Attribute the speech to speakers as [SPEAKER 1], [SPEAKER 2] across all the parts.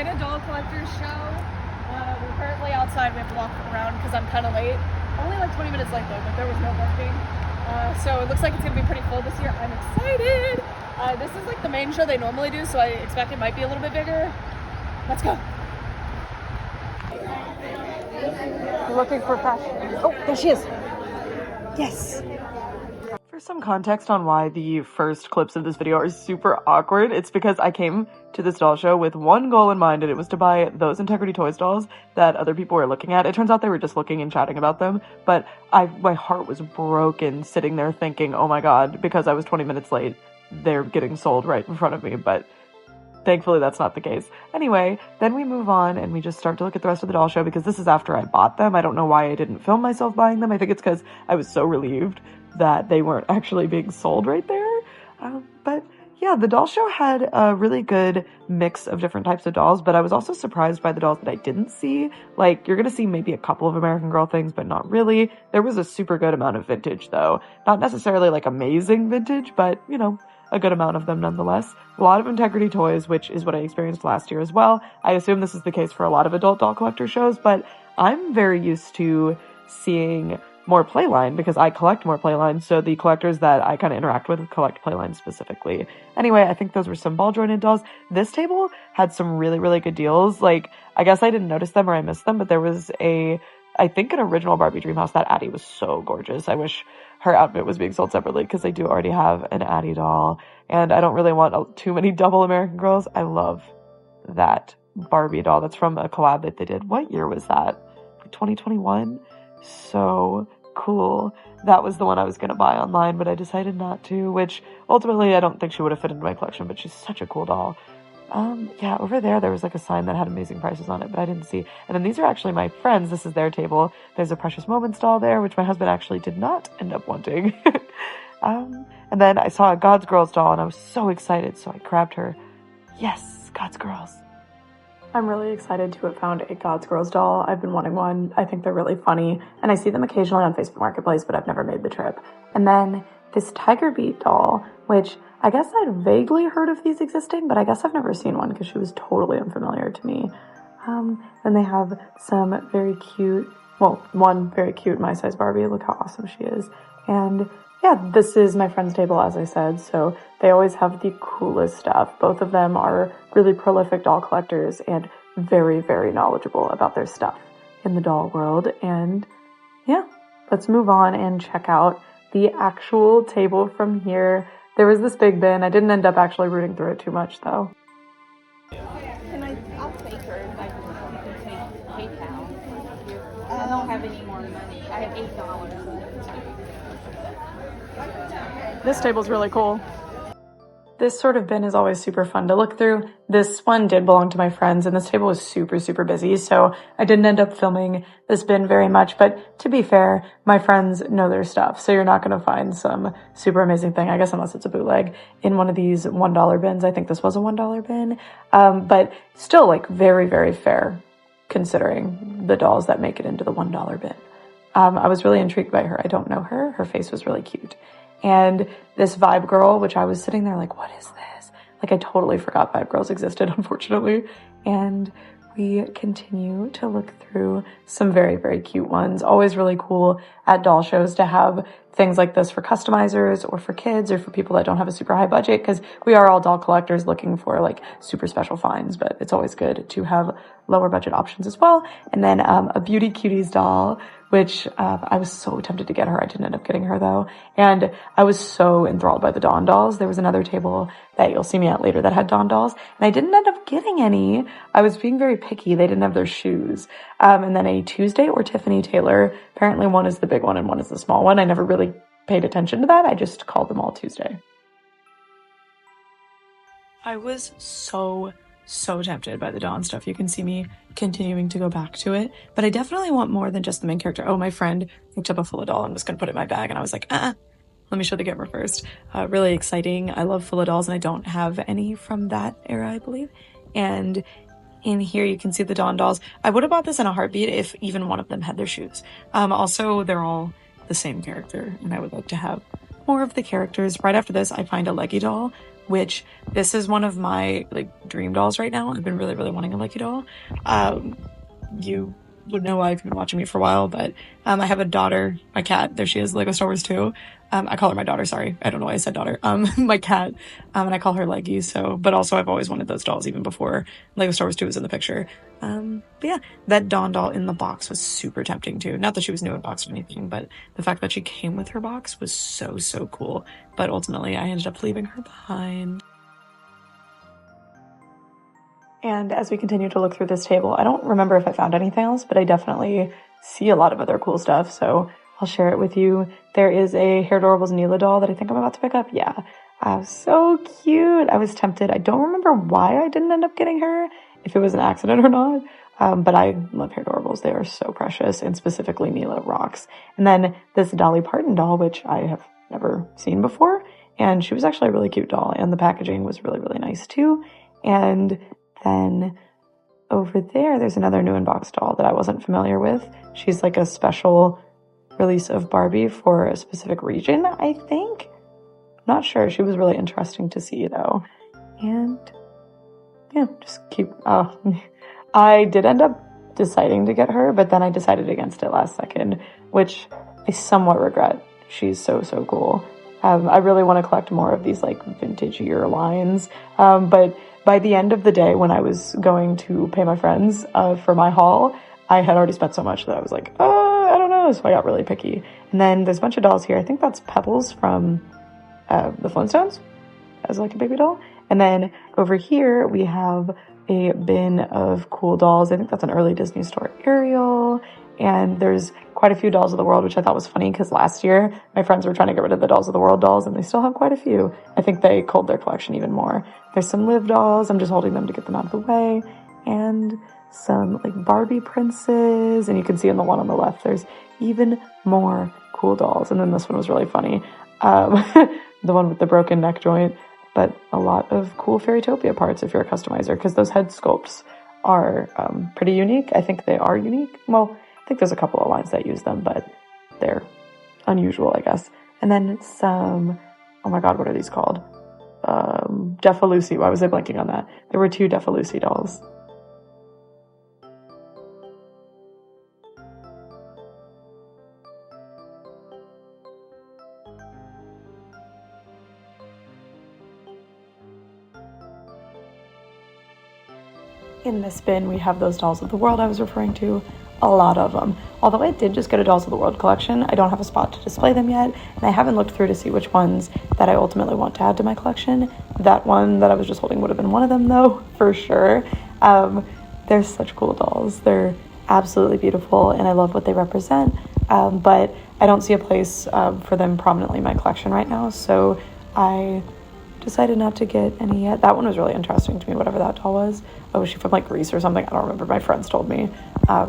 [SPEAKER 1] excited doll collectors show. We're currently outside. We have to walk around because I'm kind of late. Only like 20 minutes late though, but there was no parking. So it looks like it's gonna be pretty full this year. I'm excited. This is like the main show they normally do, so I expect it might be a little bit bigger. Let's go. Looking for fashion. Oh, there she is. Yes. For some context on why the first clips of this video are super awkward, it's because I came to this doll show with one goal in mind, and it was to buy those Integrity Toys dolls that other people were looking at. It turns out they were just looking and chatting about them, but my heart was broken sitting there thinking, oh my god, because I was 20 minutes late, they're getting sold right in front of me, but thankfully that's not the case. Anyway, then we move on and we just start to look at the rest of the doll show because this is after I bought them. I don't know why I didn't film myself buying them. I think it's because I was so relieved that they weren't actually being sold right there. But yeah, the doll show had a really good mix of different types of dolls, but I was also surprised by the dolls that I didn't see. Like, you're gonna see maybe a couple of American Girl things, but not really. There was a super good amount of vintage though. Not necessarily like amazing vintage, but you know, a good amount of them nonetheless. A lot of Integrity Toys, which is what I experienced last year as well. I assume this is the case for a lot of adult doll collector shows, but I'm very used to seeing more Playline because I collect more Playlines, so the collectors that I kind of interact with collect Playline specifically. Anyway, I think those were some ball jointed dolls. This table had some really, really good deals. Like, I guess I didn't notice them or I missed them, but there was I think an original Barbie Dreamhouse. That Addie was so gorgeous. I wish her outfit was being sold separately because I do already have an Addie doll, and I don't really want too many double American Girls. I love that Barbie doll. That's from a collab that they did. What year was that? 2021? So cool. That was the one I was going to buy online, but I decided not to, which ultimately I don't think she would have fit into my collection, but she's such a cool doll. Yeah, over there was like a sign that had amazing prices on it, but I didn't see. And then these are actually my friends. This is their table. There's a Precious Moments doll there, which my husband actually did not end up wanting. And then I saw a God's Girls doll and I was so excited, so I grabbed her. Yes, God's Girls. I'm really excited to have found a God's Girls doll. I've been wanting one. I think they're really funny, and I see them occasionally on Facebook Marketplace, but I've never made the trip. And then this Tiger Beat doll, which I guess I'd vaguely heard of these existing, but I guess I've never seen one because she was totally unfamiliar to me. Then they have some very cute, well, one very cute My Size Barbie. Look how awesome she is. And yeah, this is my friend's table, as I said, so they always have the coolest stuff. Both of them are really prolific doll collectors and very, very knowledgeable about their stuff in the doll world. And yeah, let's move on and check out the actual table from here. There was this big bin. I didn't end up actually rooting through it too much, though.
[SPEAKER 2] I'll take her if I can take PayPal. I don't have any more money. I have $8.
[SPEAKER 1] This table's really cool. This sort of bin is always super fun to look through. This one did belong to my friends, and this table was super, super busy, so I didn't end up filming this bin very much, but to be fair, my friends know their stuff, so you're not going to find some super amazing thing, I guess unless it's a bootleg, in one of these $1 bins. I think this was a $1 bin, but still, like, very, very fair, considering the dolls that make it into the $1 bin. I was really intrigued by her. I don't know her. Her face was really cute. And this Vibe Girl, which I was sitting there like, what is this? Like, I totally forgot Vibe Girls existed, unfortunately. And we continue to look through some very, very cute ones. Always really cool at doll shows to have things like this for customizers or for kids or for people that don't have a super high budget, because we are all doll collectors looking for like super special finds, but it's always good to have lower budget options as well. And then a Beauty Cuties doll, which I was so tempted to get her. I didn't end up getting her though. And I was so enthralled by the Dawn dolls. There was another table that you'll see me at later that had Dawn dolls, and I didn't end up getting any. I was being very picky. They didn't have their shoes. And then a Tuesday or Tiffany Taylor. Apparently one is the big one and one is the small one. I never really paid attention to that. I just called them all Tuesday. I was so tempted by the Dawn stuff. You can see me continuing to go back to it, but I definitely want more than just the main character. Oh, my friend picked up a Fulla doll and was going to put it in my bag, and I was like, let me show the camera first. Really exciting. I love Fulla dolls, and I don't have any from that era, I believe. And in here you can see the Dawn dolls. I would have bought this in a heartbeat if even one of them had their shoes. Also, they're all the same character, and I would like to have more of the characters. Right after this, I find a Leggy doll, which this is one of my like dream dolls right now. I've been really, really wanting a Leggy doll. You would know why if you've been watching me for a while, but I have a daughter, my cat. There she is, Lego Star Wars 2. I call her my daughter, sorry. I don't know why I said daughter. My cat, and I call her Leggy, so, but also I've always wanted those dolls even before Lego Star Wars 2 was in the picture. But yeah, that Dawn doll in the box was super tempting too. Not that she was new in box or anything, but the fact that she came with her box was so, so cool. But ultimately, I ended up leaving her behind. And as we continue to look through this table, I don't remember if I found anything else, but I definitely see a lot of other cool stuff, so I'll share it with you. There is a Hair Adorables Neela doll that I think I'm about to pick up. Yeah, so cute. I was tempted. I don't remember why I didn't end up getting her, if it was an accident or not, but I love Hair Adorables. They are so precious, and specifically Neela rocks. And then this Dolly Parton doll, which I have never seen before, and she was actually a really cute doll, and the packaging was really, really nice too. And then over there's another new in-box doll that I wasn't familiar with. She's like a special release of Barbie for a specific region, I think. Not sure. She was really interesting to see though. And yeah, just keep, I did end up deciding to get her, but then I decided against it last second, which I somewhat regret. She's so, so cool. I really want to collect more of these like vintage year lines, but by the end of the day, when I was going to pay my friends for my haul, I had already spent so much that I was like, oh, I don't know. So I got really picky. And then there's a bunch of dolls here. I think that's Pebbles from the Flintstones as like a baby doll. And then over here, we have a bin of cool dolls. I think that's an early Disney store Ariel. And there's quite a few Dolls of the World, which I thought was funny because last year my friends were trying to get rid of the Dolls of the World dolls, and they still have quite a few. I think they culled their collection even more. There's some Liv dolls. I'm just holding them to get them out of the way. And some like Barbie princes. And you can see in the one on the left, there's even more cool dolls. And then this one was really funny. The one with the broken neck joint. But a lot of cool Fairytopia parts if you're a customizer, because those head sculpts are pretty unique. I think they are unique. Well, I think there's a couple of lines that use them, but they're unusual, I guess. And then some, oh my god, what are these called? Deffalucy. Why was I blanking on that? There were 2 Deffalucy dolls. In this bin, we have those Dolls of the World I was referring to. A lot of them. Although I did just get a Dolls of the World collection, I don't have a spot to display them yet, and I haven't looked through to see which ones that I ultimately want to add to my collection. That one that I was just holding would have been one of them though, for sure. They're such cool dolls. They're absolutely beautiful, and I love what they represent, but I don't see a place for them prominently in my collection right now, so I decided not to get any yet. That one was really interesting to me, whatever that doll was. Oh, was she from like Greece or something? I don't remember. My friends told me.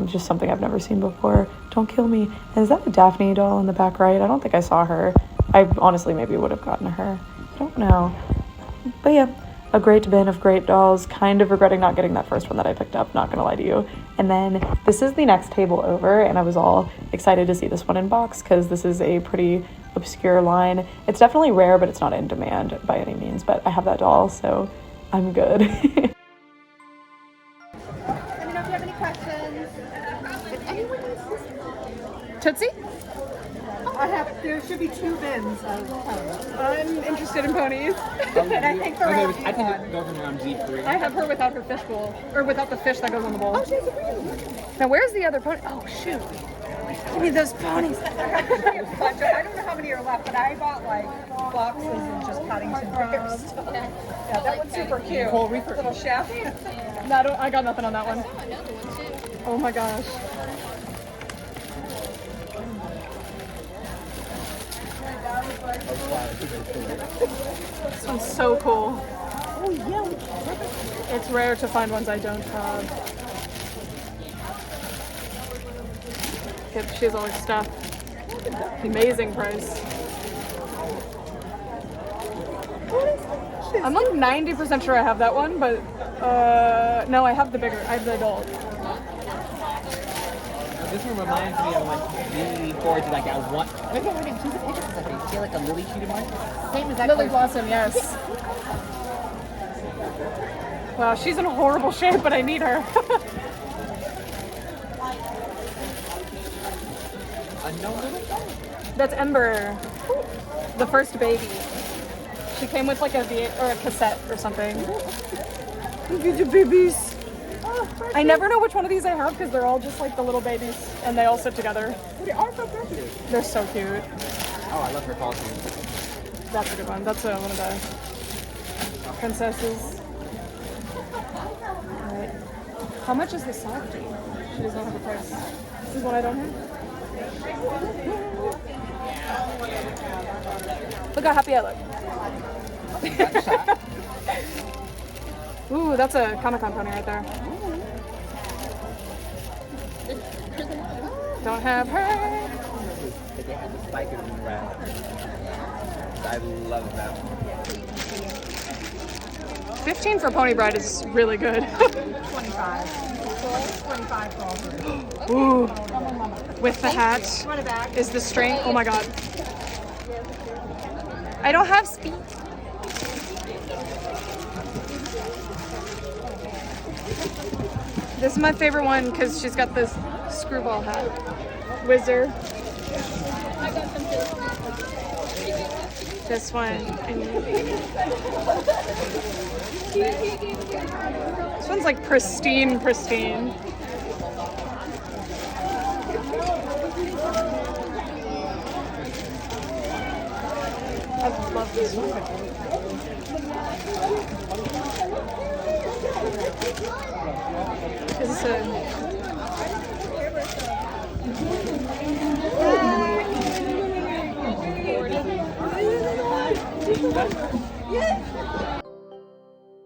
[SPEAKER 1] Just something I've never seen before. Don't kill me. And is that a Daphne doll in the back right? I don't think I saw her. I honestly maybe would have gotten her. I don't know. But yeah, a great bin of great dolls. Kind of regretting not getting that first one that I picked up, not gonna lie to you. And then this is the next table over, and I was all excited to see this one in box because this is a pretty obscure line. It's definitely rare, but it's not in demand by any means, but I have that doll, so I'm good.
[SPEAKER 3] Let me know if you have any questions. If anyone needs this,
[SPEAKER 2] Tootsie?
[SPEAKER 3] there should be 2 bins of ponies.
[SPEAKER 2] I'm interested in ponies.
[SPEAKER 3] And I think they're all
[SPEAKER 4] I think it goes around G3.
[SPEAKER 2] I have her without her fish bowl. Or without the fish that goes on the bowl.
[SPEAKER 3] Oh, she's a green one.
[SPEAKER 2] Now where's the other pony? Oh shoot. Give me those ponies.
[SPEAKER 3] I don't know how many are left, but I bought like boxes and just Paddington bears. Yeah, that one's super cute. Little chef.
[SPEAKER 2] No, I got nothing on that one. Oh my gosh. This one's so cool.
[SPEAKER 3] Oh yeah.
[SPEAKER 2] It's rare to find ones I don't have. Yep, she has all her stuff. Amazing price. I'm like 90% sure I have that one, but no, I have the bigger. I have the adult.
[SPEAKER 4] This one reminds me of when Disney Forge like that one. Maybe I didn't choose a picture because I feel like a lily treated one. Same as that.
[SPEAKER 3] Lily Blossom, yes. Wow, she's in a horrible shape, but I need her.
[SPEAKER 4] Unknown little thing.
[SPEAKER 3] That's Ember, the first baby. She came with like a cassette or something. Look at the babies. I never know which one of these I have because they're all just like the little babies and they all sit together.
[SPEAKER 4] They are so pretty.
[SPEAKER 3] They're so cute.
[SPEAKER 4] Oh, I love her costume.
[SPEAKER 3] That's a good one. That's one of the princesses. Alright. How much is the softie? She does not have a price. This is one I don't have. Look how happy I look. Ooh, that's a Comic-Con pony right there. Don't have her.
[SPEAKER 4] They had the spikers in the wrap. I love that one.
[SPEAKER 3] 15 for Pony Bride is really good.
[SPEAKER 5] 25. 25 for all three.
[SPEAKER 3] Ooh. With the hat is the string. Oh my god. I don't have speed. This is my favorite one because she's got this screwball hat. Wizard. This one. This one's like pristine. I love this one. Is this a...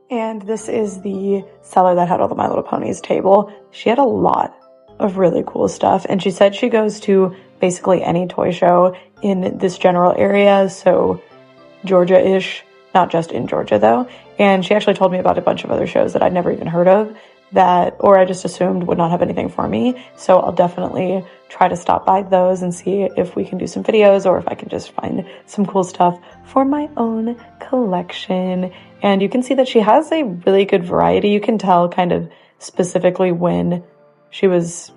[SPEAKER 1] And this is the seller that had all the My Little Ponies table. She had a lot of really cool stuff, and she said she goes to basically any toy show in this general area, so Georgia-ish, not just in Georgia though. And she actually told me about a bunch of other shows that I'd never even heard of that, or I just assumed would not have anything for me. So I'll definitely try to stop by those and see if we can do some videos or if I can just find some cool stuff for my own collection. And you can see that she has a really good variety. You can tell kind of specifically when she was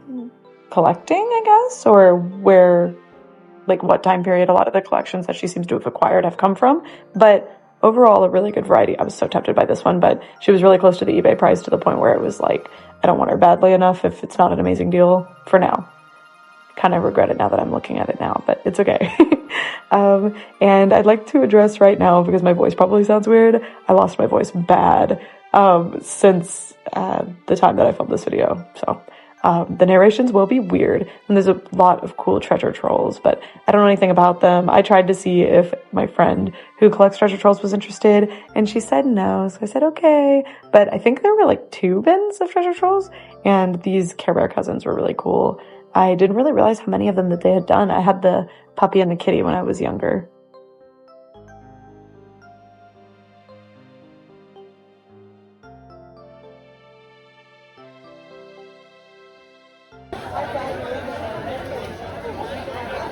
[SPEAKER 1] collecting, I guess, or where, like what time period a lot of the collections that she seems to have acquired have come from. But overall, a really good variety. I was so tempted by this one, but she was really close to the eBay price to the point where it was like, I don't want her badly enough if it's not an amazing deal for now. Kind of regret it now that I'm looking at it now, but it's okay. And I'd like to address right now, because my voice probably sounds weird, I lost my voice bad since the time that I filmed this video. So the narrations will be weird, and there's a lot of cool treasure trolls, but I don't know anything about them. I tried to see if my friend who collects treasure trolls was interested, and she said no, so I said okay. But I think there were like 2 bins of treasure trolls, and these Care Bear cousins were really cool. I didn't really realize how many of them that they had done. I had the puppy and the kitty when I was younger.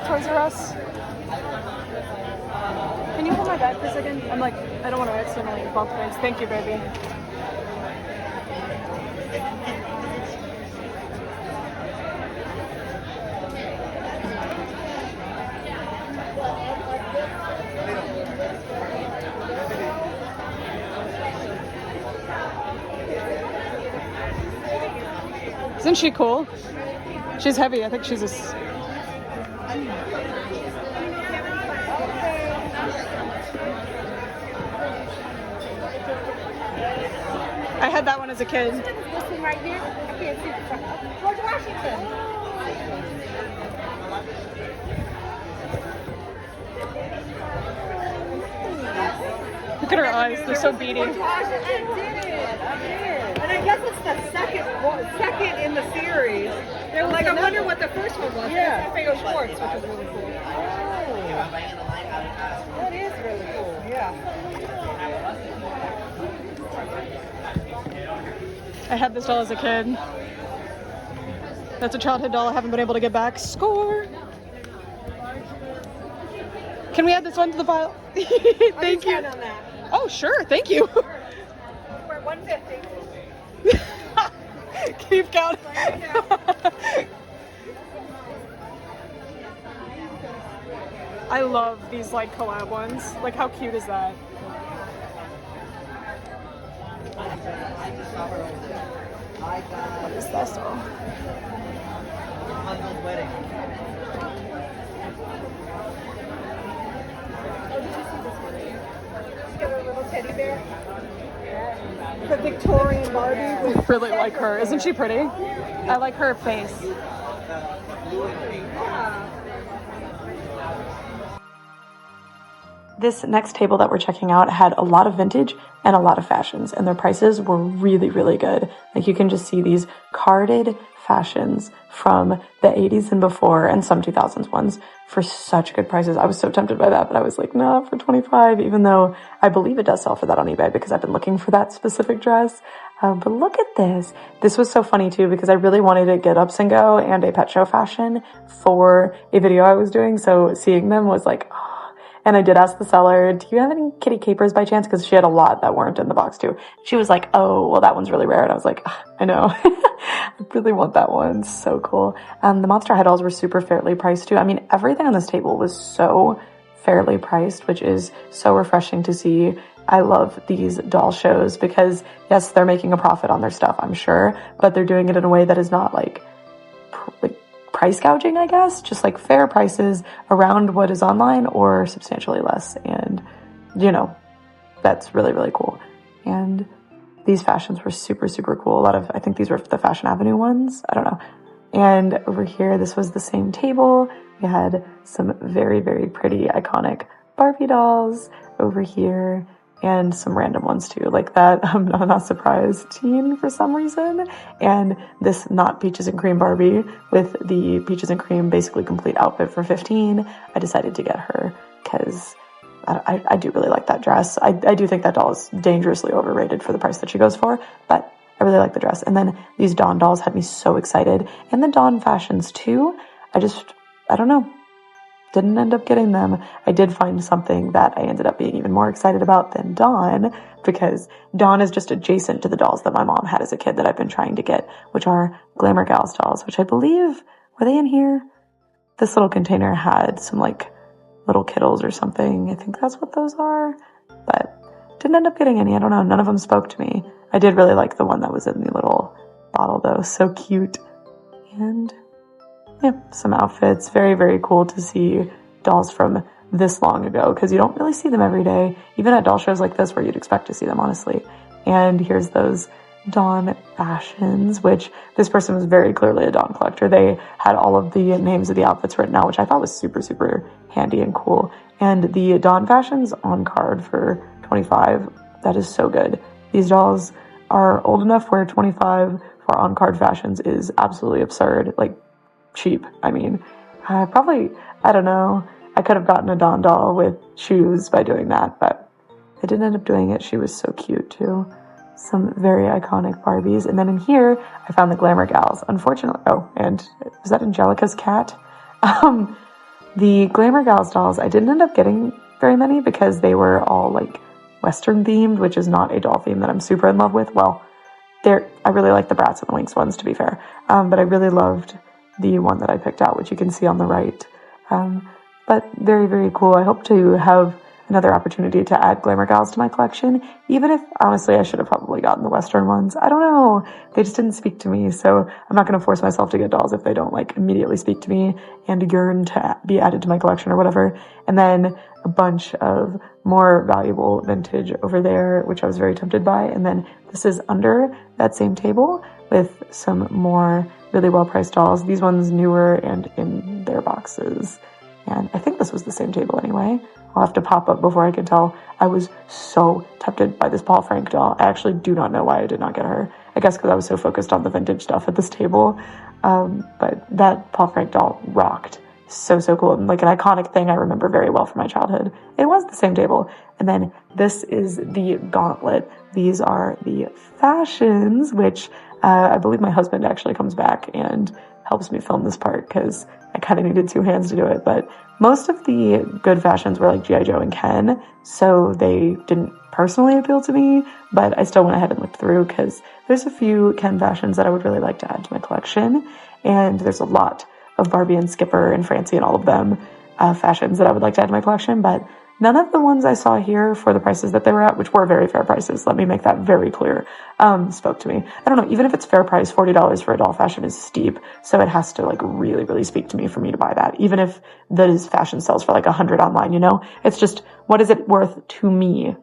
[SPEAKER 3] Toys R Us. Can you hold my bag for a second? I'm like, I don't want to accidentally bump things. Thank you, baby. Isn't she cool? She's heavy. I think she's a... I had that one as a kid.
[SPEAKER 5] Right here, I can't see the front. George Washington.
[SPEAKER 3] Look at her eyes. They're so beady.
[SPEAKER 5] I did it. And I guess it's the second in the series. Like, I wonder what the first one was. Yeah. It's Schwartz, which is really cool. Oh. That is really cool. Yeah.
[SPEAKER 3] I had this doll as a kid. That's a childhood doll I haven't been able to get back. Score! Can we add this one to the file? Thank you.
[SPEAKER 5] On that.
[SPEAKER 3] Oh, sure. Thank you.
[SPEAKER 5] We're at 150.
[SPEAKER 3] Keep counting. I love these like collab ones. Like, how cute is that? What is this?
[SPEAKER 5] Get a little teddy bear. The Victorian Barbie.
[SPEAKER 3] I really like her. Isn't she pretty? I like her face.
[SPEAKER 1] This next table that we're checking out had a lot of vintage and a lot of fashions, and their prices were really, really good. Like, you can just see these carded fashions from the 80s and before, and some 2000s ones for such good prices. I was so tempted by that, but I was like, no, for 25, even though I believe it does sell for that on eBay because I've been looking for that specific dress. But look at this. This was so funny too, because I really wanted to get Ups and Go and a pet show fashion for a video I was doing. So seeing them was like, oh. And I did ask the seller, do you have any kitty capers by chance? Because she had a lot that weren't in the box too. She was like, oh, well, that one's really rare. And I was like, I know. I really want that one. So cool. The Monster High dolls were super fairly priced too. I mean, everything on this table was so fairly priced, which is so refreshing to see. I love these doll shows because, yes, they're making a profit on their stuff, I'm sure, but they're doing it in a way that is not like price gouging, I guess, just like fair prices around what is online or substantially less. And, you know, that's really, really cool. And these fashions were super, super cool. A lot of, I think these were the Fashion Avenue ones. I don't know. And over here, this was the same table. We had some very, very pretty, iconic Barbie dolls over here. And some random ones too, like that I'm not surprised teen for some reason. And this not peaches and cream Barbie with the peaches and cream basically complete outfit for 15. I decided to get her because I do really like that dress. I do think that doll is dangerously overrated for the price that she goes for, but I really like the dress. And then these Dawn dolls had me so excited. And the Dawn fashions too. I don't know. Didn't end up getting them. I did find something that I ended up being even more excited about than Dawn, because Dawn is just adjacent to the dolls that my mom had as a kid that I've been trying to get, which are Glamour Gals dolls, which I believe, were they in here? This little container had some like little kittles or something. I think that's what those are, but didn't end up getting any. I don't know. None of them spoke to me. I did really like the one that was in the little bottle though. So cute. And yeah, some outfits. Very, very cool to see dolls from this long ago, because you don't really see them every day, even at doll shows like this where you'd expect to see them, honestly. And here's those Dawn fashions, which this person was very clearly a Dawn collector. They had all of the names of the outfits written out, which I thought was super, super handy and cool. And the Dawn fashions on card for 25, that is so good. These dolls are old enough where 25 for on card fashions is absolutely absurd. Like, cheap. I mean, probably, I don't know, I could have gotten a Dawn doll with shoes by doing that, but I didn't end up doing it. She was so cute too. Some very iconic Barbies. And then in here, I found the Glamour Gals. Unfortunately, oh, and was that Angelica's cat? The Glamour Gals dolls, I didn't end up getting very many because they were all like Western themed, which is not a doll theme that I'm super in love with. Well, I really like the Bratz and the Winx ones, to be fair. But I really loved the one that I picked out, which you can see on the right. But very, very cool. I hope to have another opportunity to add Glamour Gals to my collection, even if, honestly, I should have probably gotten the Western ones. I don't know. They just didn't speak to me, so I'm not going to force myself to get dolls if they don't, like, immediately speak to me and yearn to be added to my collection or whatever. And then a bunch of more valuable vintage over there, which I was very tempted by. And then this is under that same table with some more really well-priced dolls. These ones newer and in their boxes. And I think this was the same table anyway. I'll have to pop up before I can tell. I was so tempted by this Paul Frank doll. I actually do not know why I did not get her. I guess because I was so focused on the vintage stuff at this table. But that Paul Frank doll rocked so cool, and like an iconic thing I remember very well from my childhood. It was the same table. And then this is the gauntlet. These are the fashions, which I believe my husband actually comes back and helps me film this part because I kind of needed 2 hands to do it. But most of the good fashions were like G.I. Joe and Ken, so they didn't personally appeal to me, but I still went ahead and looked through because there's a few Ken fashions that I would really like to add to my collection, and there's a lot of Barbie and Skipper and Francie and all of them fashions that I would like to add to my collection, but none of the ones I saw here for the prices that they were at, which were very fair prices, let me make that very clear, spoke to me. I don't know, even if it's fair price, $40 for a doll fashion is steep, so it has to like really speak to me for me to buy that, even if this fashion sells for like $100 online, you know? It's just, what is it worth to me?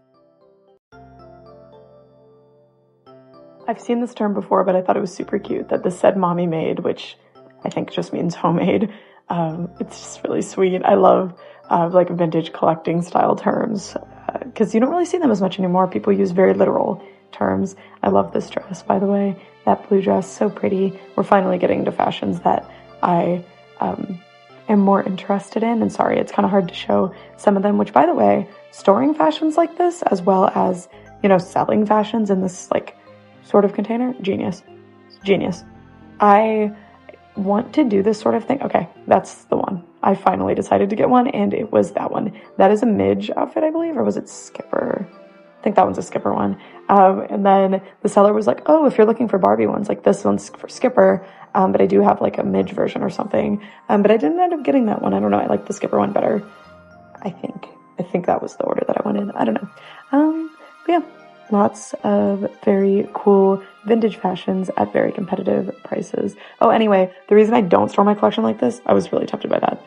[SPEAKER 1] I've seen this term before, but I thought it was super cute that this said mommy made, which I think just means homemade. It's just really sweet. I love like vintage collecting style terms because you don't really see them as much anymore. People use very literal terms. I love this dress, by the way. That blue dress, so pretty. We're finally getting to fashions that I am more interested in. And sorry, it's kind of hard to show some of them, which, by the way, storing fashions like this, as well as, you know, selling fashions in this like sort of container, genius. I want to do this sort of thing. Okay, that's the one. I finally decided to get one, and it was that one. That is a Midge outfit, I believe, or was it Skipper? I think that one's a Skipper one. And then the seller was like, oh, if you're looking for Barbie ones, like this one's for Skipper, but I do have like a Midge version or something. But I didn't end up getting that one. I don't know. I like the Skipper one better. I think that was the order that I went in. I don't know. But yeah, lots of very cool vintage fashions at very competitive prices. Oh, anyway, the reason I don't store my collection like this, I was really tempted by that.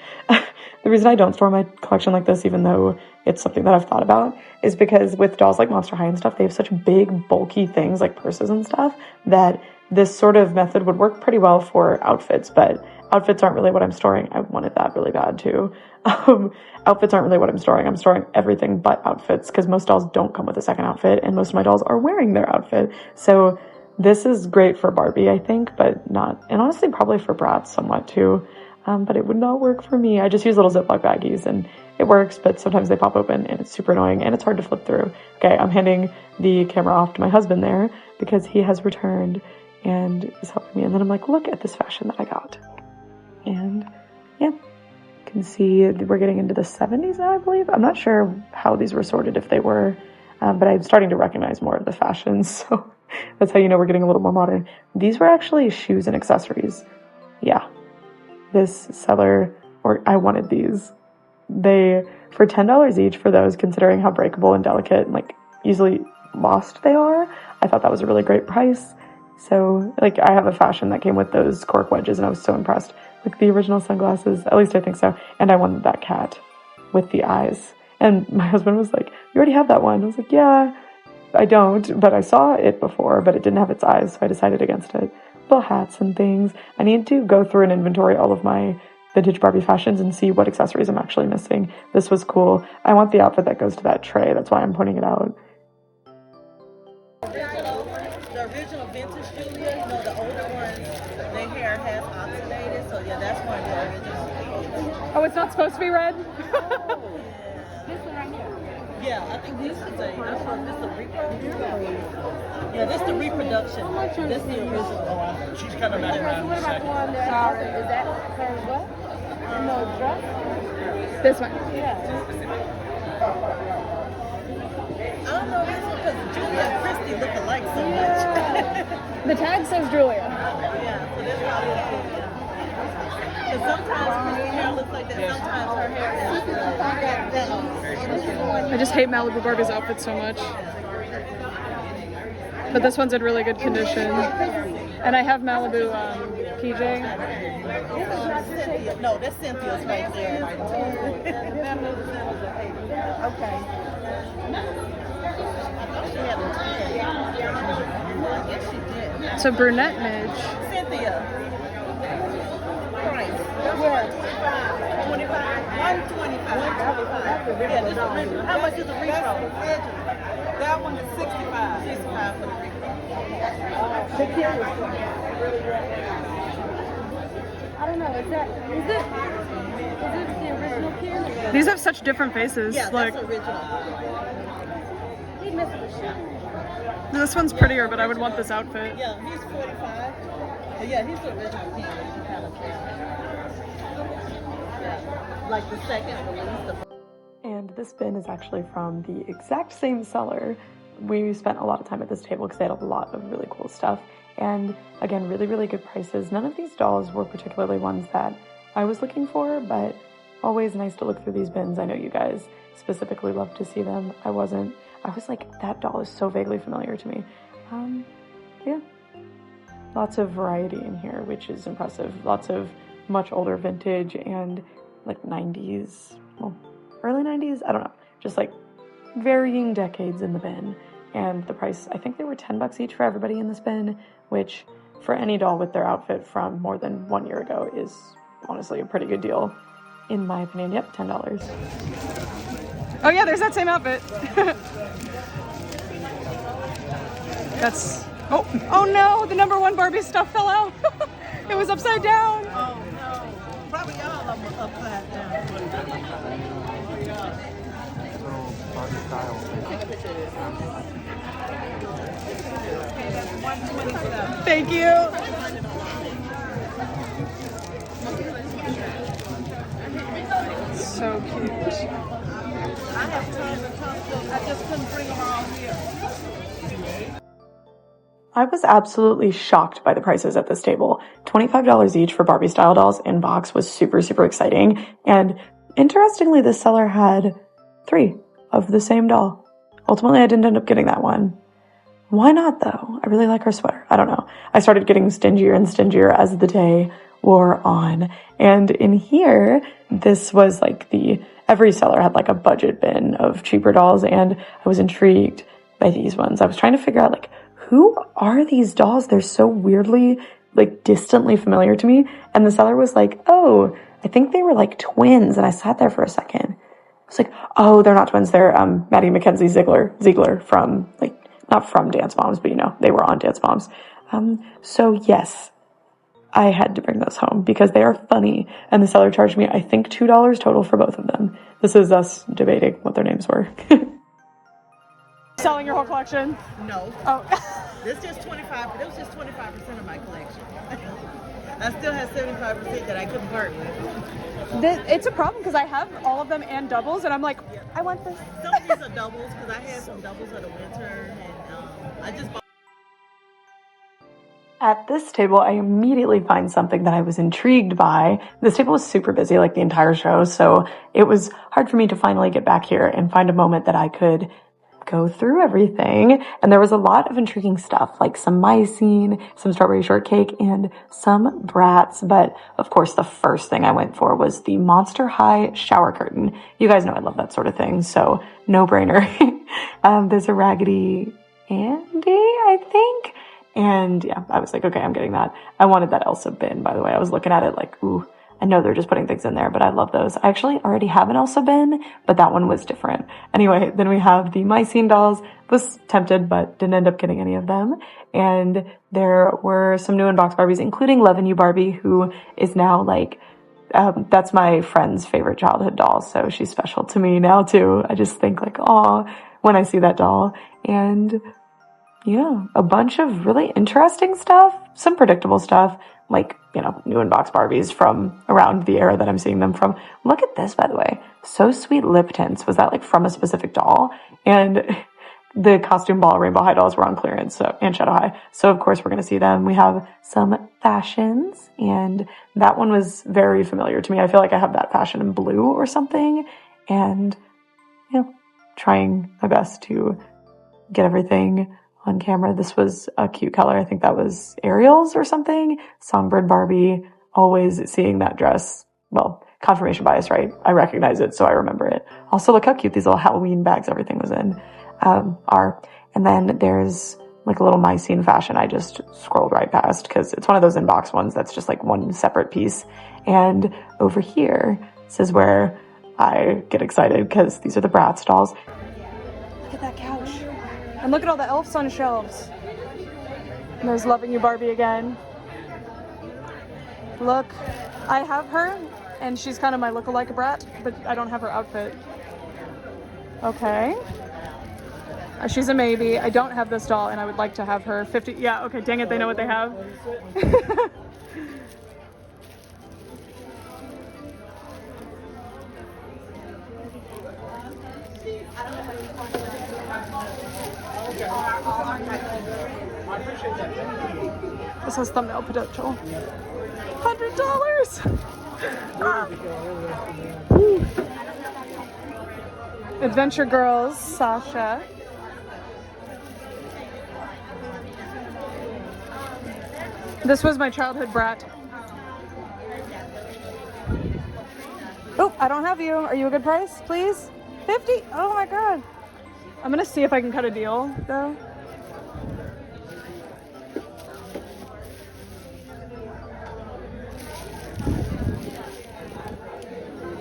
[SPEAKER 1] The reason I don't store my collection like this, even though it's something that I've thought about, is because with dolls like Monster High and stuff, they have such big, bulky things like purses and stuff that this sort of method would work pretty well for outfits, but outfits aren't really what I'm storing. I wanted that really bad too. Outfits aren't really what I'm storing. I'm storing everything but outfits because most dolls don't come with a second outfit, and most of my dolls are wearing their outfit. So this is great for Barbie, I think, but not, and honestly probably for Bratz somewhat too. But it would not work for me. I just use little Ziploc baggies and it works, but sometimes they pop open and it's super annoying and it's hard to flip through. Okay, I'm handing the camera off to my husband there because he has returned and is helping me. And then I'm like, look at this fashion that I got. And yeah, you can see we're getting into the 70s now, I believe. I'm not sure how these were sorted, if they were, but I'm starting to recognize more of the fashions. So that's how you know we're getting a little more modern. These were actually shoes and accessories. Yeah. This seller, or I wanted these. They, for $10 each for those, considering how breakable and delicate and like easily lost they are, I thought that was a really great price. So like I have a fashion that came with those cork wedges and I was so impressed with the original sunglasses, at least I think so. And I wanted that cat with the eyes. And my husband was like, you already have that one. I was like, yeah, I don't, but I saw it before, but it didn't have its eyes, so I decided against it. Little hats and things. I need to go through and inventory all of my vintage Barbie fashions and see what accessories I'm actually missing. This was cool. I want the outfit that goes to that tray. That's why I'm pointing it out.
[SPEAKER 5] The original vintage Julia, you know, the older ones, their hair has oxidated, so yeah, that's one of the original.
[SPEAKER 3] Oh, it's not supposed to be red?
[SPEAKER 2] This one right here.
[SPEAKER 5] Yeah, I think this is this the reproduction. Yeah, this the reproduction. This is the original.
[SPEAKER 6] She's coming back around in a second.
[SPEAKER 2] Sorry, is that her what? No dress?
[SPEAKER 3] This one.
[SPEAKER 2] Yeah.
[SPEAKER 5] I don't know this one because Julia and Christy look alike so much.
[SPEAKER 3] The tag says Julia.
[SPEAKER 5] Yeah, so that's probably what it is. Because sometimes Christy's hair looks like that, sometimes her hair is that.
[SPEAKER 3] I just hate Malibu Barbie's outfit so much. But this one's in really good condition. And I have Malibu PJ.
[SPEAKER 5] This is not Cynthia. No, that's Cynthia's right there. Okay. I guess she did.
[SPEAKER 3] So brunette Midge.
[SPEAKER 5] Cynthia. Price. Where? 25. 125. Yeah, this is how much is the repro? That one is 65. 65 for the repro.
[SPEAKER 2] I don't know. Is it the original kid?
[SPEAKER 3] These have such different faces.
[SPEAKER 5] Yeah,
[SPEAKER 3] like
[SPEAKER 5] that's original.
[SPEAKER 2] He missed the shot.
[SPEAKER 3] this one's prettier, but I would want this outfit.
[SPEAKER 5] Yeah, he's 45. Yeah, he's the original king. Kind of yeah. Like the second release.
[SPEAKER 1] And this bin is actually from the exact same seller. We spent a lot of time at this table because they had a lot of really cool stuff. And again, really, really good prices. None of these dolls were particularly ones that I was looking for, but always nice to look through these bins. I know you guys specifically love to see them. I was like, that doll is so vaguely familiar to me. Yeah. Lots of variety in here, which is impressive. Lots of much older vintage and like 90s, well, early 90s, I don't know. Just like varying decades in the bin. And the price, I think they were $10 each for everybody in this bin, which for any doll with their outfit from more than 1 year ago is honestly a pretty good deal, in my opinion. Yep, $10.
[SPEAKER 3] Oh yeah, there's that same outfit. That's, oh no, the #1 Barbie stuff fell out. It was upside down.
[SPEAKER 5] Oh no. Probably all of them were upside down.
[SPEAKER 3] Thank you. So cute.
[SPEAKER 5] I have tons and tons. I just couldn't bring them all here.
[SPEAKER 1] I was absolutely shocked by the prices at this table. $25 each for Barbie style dolls in box was super, super exciting. And interestingly, this seller had 3 of the same doll. Ultimately, I didn't end up getting that one. Why not though? I really like her sweater. I don't know. I started getting stingier and stingier as the day wore on. And in here, this was like every seller had like a budget bin of cheaper dolls, and I was intrigued by these ones. I was trying to figure out like, who are these dolls? They're so weirdly, like distantly familiar to me. And the seller was like, oh, I think they were like twins. And I sat there for a second. I was like, oh, they're not twins. They're Maddie and Mackenzie Ziegler from like, not from Dance Moms, but you know, they were on Dance Moms. So yes, I had to bring those home because they are funny. And the seller charged me, I think, $2 total for both of them. This is us debating what their names were.
[SPEAKER 3] Selling your whole collection?
[SPEAKER 5] No.
[SPEAKER 3] Oh.
[SPEAKER 5] This is just 25. That was just 25% of my collection. I still have 75% that I couldn't part with.
[SPEAKER 3] It's a problem because I have all of them and doubles, and I'm like, I want this.
[SPEAKER 5] Some of these are doubles because I had some doubles of the winter, and I just bought.
[SPEAKER 1] At this table, I immediately find something that I was intrigued by. This table was super busy like the entire show, so it was hard for me to finally get back here and find a moment that I could go through everything. And there was a lot of intriguing stuff, like some mycene, some strawberry shortcake, and some Bratz. But of course, the first thing I went for was the Monster High shower curtain. You guys know I love that sort of thing, so no brainer. There's a Raggedy Andy, I think. And yeah, I was like, okay, I'm getting that. I wanted that Elsa bin, by the way. I was looking at it like, ooh, I know they're just putting things in there, but I love those. I actually already have an Elsa bin, but that one was different. Anyway, then we have the mycene dolls. Was tempted, but didn't end up getting any of them. And there were some new in-box Barbies, including Lovin' You Barbie, who is now like, that's my friend's favorite childhood doll, so she's special to me now too. I just think like, aw, when I see that doll. And yeah, a bunch of really interesting stuff, some predictable stuff, like, you know, new in-box Barbies from around the era that I'm seeing them from. Look at this, by the way. So Sweet lip tints. Was that like from a specific doll? And the costume ball rainbow high dolls were on clearance, so, and shadow high. So of course we're going to see them. We have some fashions, and that one was very familiar to me. I feel like I have that fashion in blue or something, and, you know, trying my best to get everything on camera. This was a cute color. I think that was Ariel's or something. Songbird Barbie, always seeing that dress. Well, confirmation bias, right? I recognize it, so I remember it. Also, look how cute these little Halloween bags everything was in are. And then there's like a little mycene fashion I just scrolled right past because it's one of those inbox ones that's just like one separate piece. And over here, this is where I get excited because these are the Bratz dolls.
[SPEAKER 3] Look at that couch. And look at all the elves on shelves. And there's Lovin' You Barbie again. Look I have her, and she's kind of my look-alike brat, but I don't have her outfit. Okay. She's a maybe. I don't have this doll, and I would like to have her. 50. Yeah, okay, dang it, they know what they have. This has thumbnail potential. $100! Ah. Adventure Girls, Sasha. This was my childhood brat. Oh, I don't have you. Are you a good price, please? 50? Oh my god. I'm gonna see if I can cut a deal, though.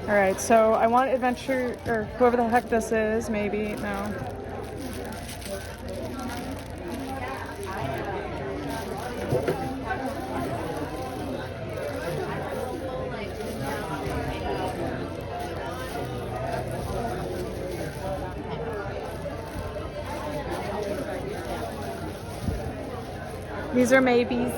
[SPEAKER 3] All right, so I want Adventure, or whoever the heck this is, maybe, no. These are maybes.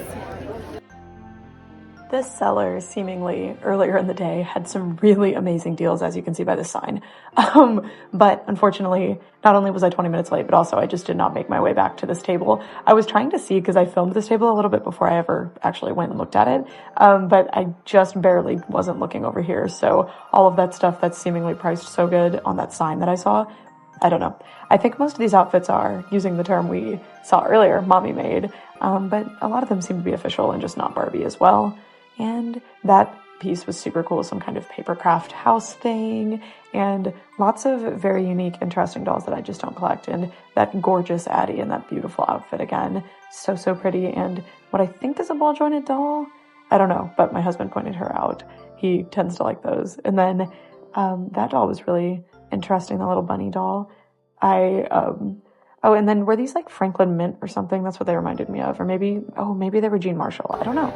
[SPEAKER 1] This seller, seemingly earlier in the day, had some really amazing deals, as you can see by the sign. But unfortunately, not only was I 20 minutes late, but also I just did not make my way back to this table. I was trying to see, because I filmed this table a little bit before I ever actually went and looked at it, but I just barely wasn't looking over here. So all of that stuff that's seemingly priced so good on that sign that I saw, I don't know. I think most of these outfits are, using the term we saw earlier, mommy made, but a lot of them seem to be official and just not Barbie as well. And that piece was super cool, some kind of paper craft house thing, and lots of very unique, interesting dolls that I just don't collect. And that gorgeous Addie in that beautiful outfit again, so pretty. And what I think is a ball jointed doll, I don't know, but my husband pointed her out. He tends to like those. And then that doll was really interesting, the little bunny doll. Oh, and then were these like Franklin Mint or something? That's what they reminded me of. Or maybe they were Jean Marshall. I don't know.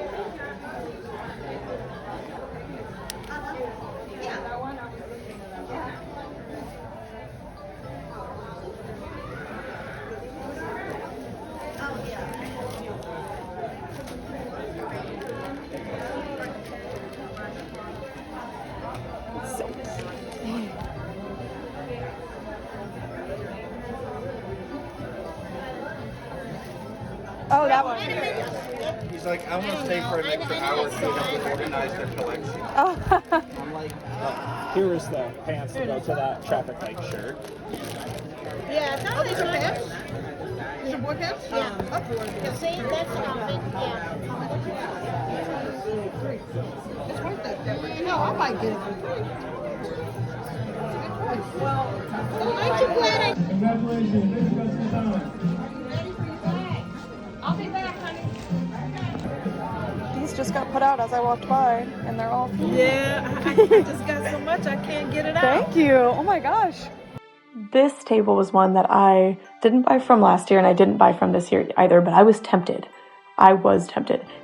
[SPEAKER 3] Oh, that one.
[SPEAKER 6] He's like, I want to stay for an extra hour so they can organize their collection.
[SPEAKER 3] Oh.
[SPEAKER 7] I'm like, here is the pants to go to that traffic light shirt.
[SPEAKER 5] Yeah, no, these are pants. These are boy pants? Yeah.
[SPEAKER 2] See, that's an outfit, yeah.
[SPEAKER 5] It's worth it. No, I might get it for free. Well, aren't you glad I...
[SPEAKER 8] Congratulations, this is the time.
[SPEAKER 2] I'll be back, honey.
[SPEAKER 3] These just got put out as I walked by, and they're all...
[SPEAKER 5] Yeah, I just got so much I can't get it out.
[SPEAKER 3] Thank you. Oh my gosh.
[SPEAKER 1] This table was one that I didn't buy from last year and I didn't buy from this year either, but I was tempted.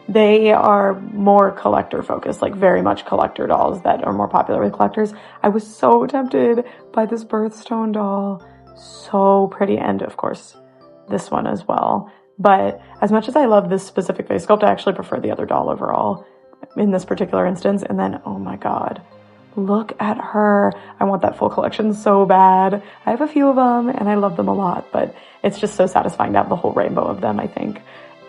[SPEAKER 1] They are more collector focused, like very much collector dolls that are more popular with collectors. I was so tempted by this birthstone doll. So pretty, and of course, this one as well. But as much as I love this specific face sculpt, I actually prefer the other doll overall in this particular instance. And then, oh my god, look at her. I want that full collection so bad. I have a few of them and I love them a lot, but it's just so satisfying to have the whole rainbow of them, I think.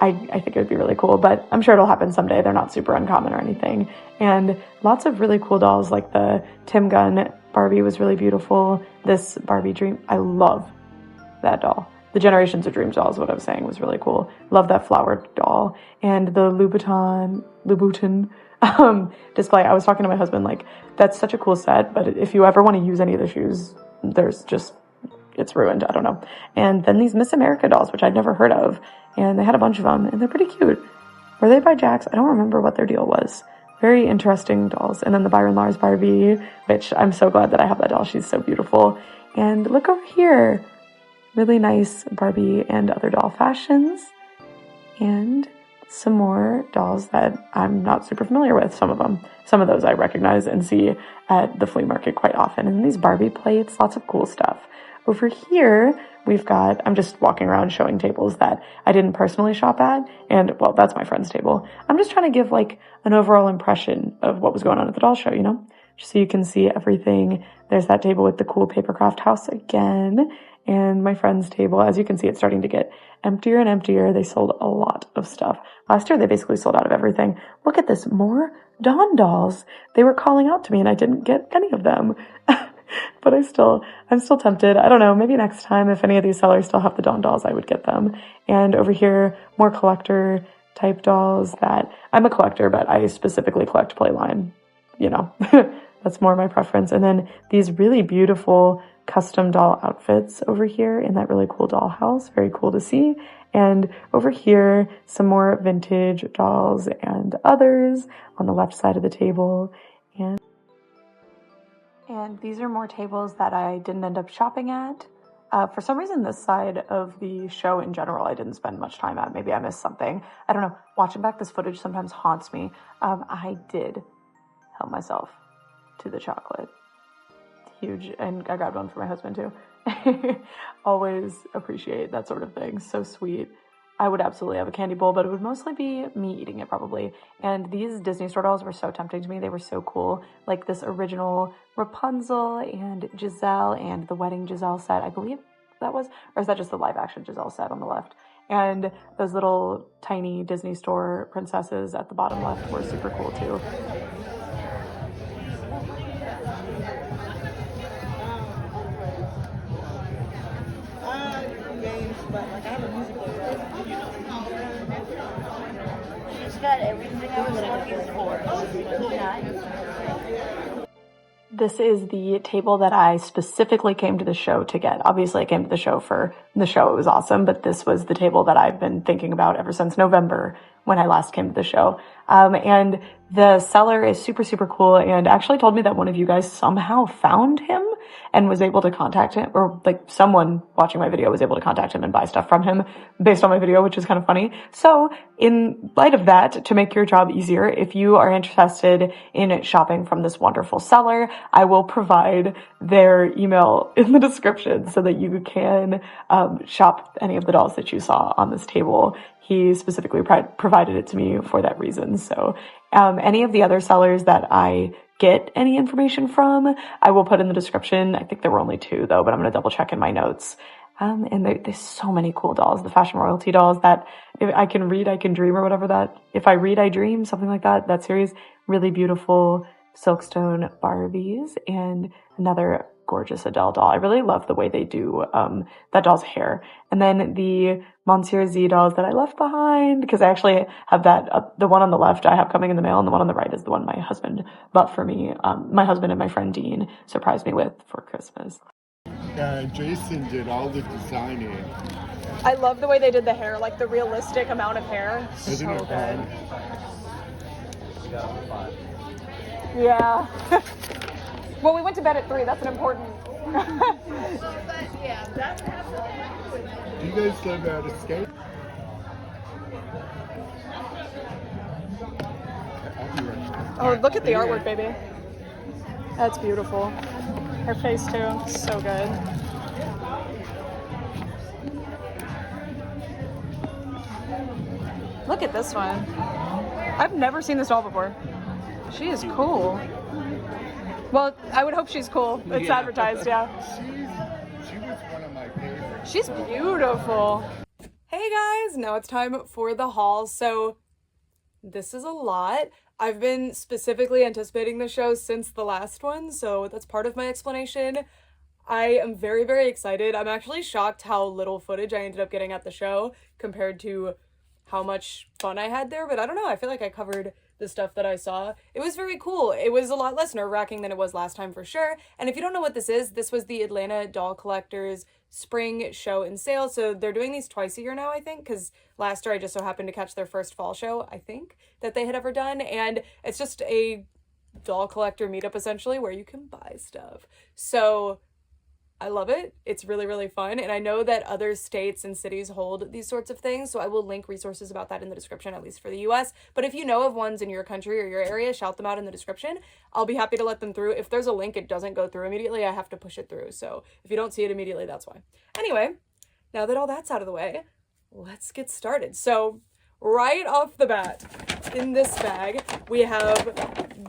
[SPEAKER 1] I think it would be really cool, but I'm sure it'll happen someday. They're not super uncommon or anything. And lots of really cool dolls, like the Tim Gunn Barbie was really beautiful. This Barbie Dream, I love that doll. The Generations of Dreams doll is what I was saying, was really cool. Love that flowered doll. And the Louboutin display. I was talking to my husband, like, that's such a cool set, but if you ever want to use any of the shoes, it's ruined. I don't know. And then these Miss America dolls, which I'd never heard of, and they had a bunch of them, and they're pretty cute. Were they by Jax? I don't remember what their deal was. Very interesting dolls. And then the Byron Lars Barbie, which I'm so glad that I have that doll. She's so beautiful. And look over here. Really nice Barbie and other doll fashions. And some more dolls that I'm not super familiar with, some of them. Some of those I recognize and see at the flea market quite often. And these Barbie plates, lots of cool stuff. Over here, we've got, I'm just walking around showing tables that I didn't personally shop at. And, well, that's my friend's table. I'm just trying to give, like, an overall impression of what was going on at the doll show, you know? Just so you can see everything. There's that table with the cool papercraft house again. And my friend's table, as you can see, it's starting to get emptier and emptier. They sold a lot of stuff. Last year, they basically sold out of everything. Look at this, more Dawn dolls. They were calling out to me and I didn't get any of them. But I'm still tempted. I don't know, maybe next time if any of these sellers still have the Dawn dolls, I would get them. And over here, more collector type dolls that, I'm a collector, but I specifically collect Playline. You know, that's more my preference. And then these really beautiful custom doll outfits over here in that really cool doll house. Very cool to see. And over here, some more vintage dolls and others on the left side of the table. And these are more tables that I didn't end up shopping at. For some reason, this side of the show in general, I didn't spend much time at. Maybe I missed something. I don't know. Watching back this footage sometimes haunts me. I did help myself to the chocolate. Huge. And I grabbed one for my husband too. Always appreciate that sort of thing. So sweet. I would absolutely have a candy bowl, but it would mostly be me eating it probably. And these Disney store dolls were so tempting to me. They were so cool. Like this original Rapunzel and Giselle and the wedding Giselle set, I believe that was, or is that just the live action Giselle set on the left? And those little tiny Disney store princesses at the bottom left were super cool too.
[SPEAKER 5] But like I have a music player.
[SPEAKER 2] She's got everything I was looking for. Nice.
[SPEAKER 1] This is the table that I specifically came to the show to get. Obviously, I came to the show for the show. It was awesome, but this was the table that I've been thinking about ever since November when I last came to the show. And the seller is super, super cool and actually told me that one of you guys somehow found him and was able to contact him, or like someone watching my video was able to contact him and buy stuff from him based on my video, which is kind of funny. So in light of that, to make your job easier, if you are interested in shopping from this wonderful seller, I will provide their email in the description so that you can shop any of the dolls that you saw on this table. He specifically provided it to me for that reason. So any of the other sellers that I get any information from, I will put in the description. I think there were only 2 though, but I'm going to double check in my notes. And there's so many cool dolls, the fashion royalty dolls that if I can read, I can dream, or whatever that, if I read, I dream, something like that. That series, really beautiful Silkstone Barbies and another gorgeous Adele doll. I really love the way they do that doll's hair. And then the Monsieur Z dolls that I left behind, because I actually have that, the one on the left I have coming in the mail, and the one on the right is the one my husband bought for me. My husband and my friend Dean surprised me with for Christmas.
[SPEAKER 6] Jason did all the designing.
[SPEAKER 3] I love the way they did the hair, like the realistic amount of hair.
[SPEAKER 6] Isn't it fun?
[SPEAKER 3] Yeah. Well, we went to bed at 3. That's an important.
[SPEAKER 2] Yeah, that's
[SPEAKER 6] Do you guys learn how to skate?
[SPEAKER 3] Oh, look at the artwork, baby. That's beautiful. Her face too, so good. Look at this one. I've never seen this doll before. She is cool. Well, I would hope she's cool. It's advertised, yeah.
[SPEAKER 6] She was one of my favorites.
[SPEAKER 3] She's beautiful. Hey guys, now it's time for the haul. So this is a lot. I've been specifically anticipating the show since the last one, so that's part of my explanation. I am very, very excited. I'm actually shocked how little footage I ended up getting at the show compared to how much fun I had there, but I don't know, I feel like I covered the stuff that I saw. It was very cool. It was a lot less nerve-wracking than it was last time for sure. And if you don't know what this is, this was the Atlanta Doll Collectors spring show and sale. So they're doing these twice a year now, I think, because last year I just so happened to catch their first fall show, I think, that they had ever done. And it's just a doll collector meetup essentially where you can buy stuff. So I love it. It's really, really fun. And I know that other states and cities hold these sorts of things. So I will link resources about that in the description, at least for the US. But if you know of ones in your country or your area, shout them out in the description. I'll be happy to let them through. If there's a link, it doesn't go through immediately. I have to push it through. So if you don't see it immediately, that's why. Anyway, now that all that's out of the way, let's get started. So right off the bat, in this bag, we have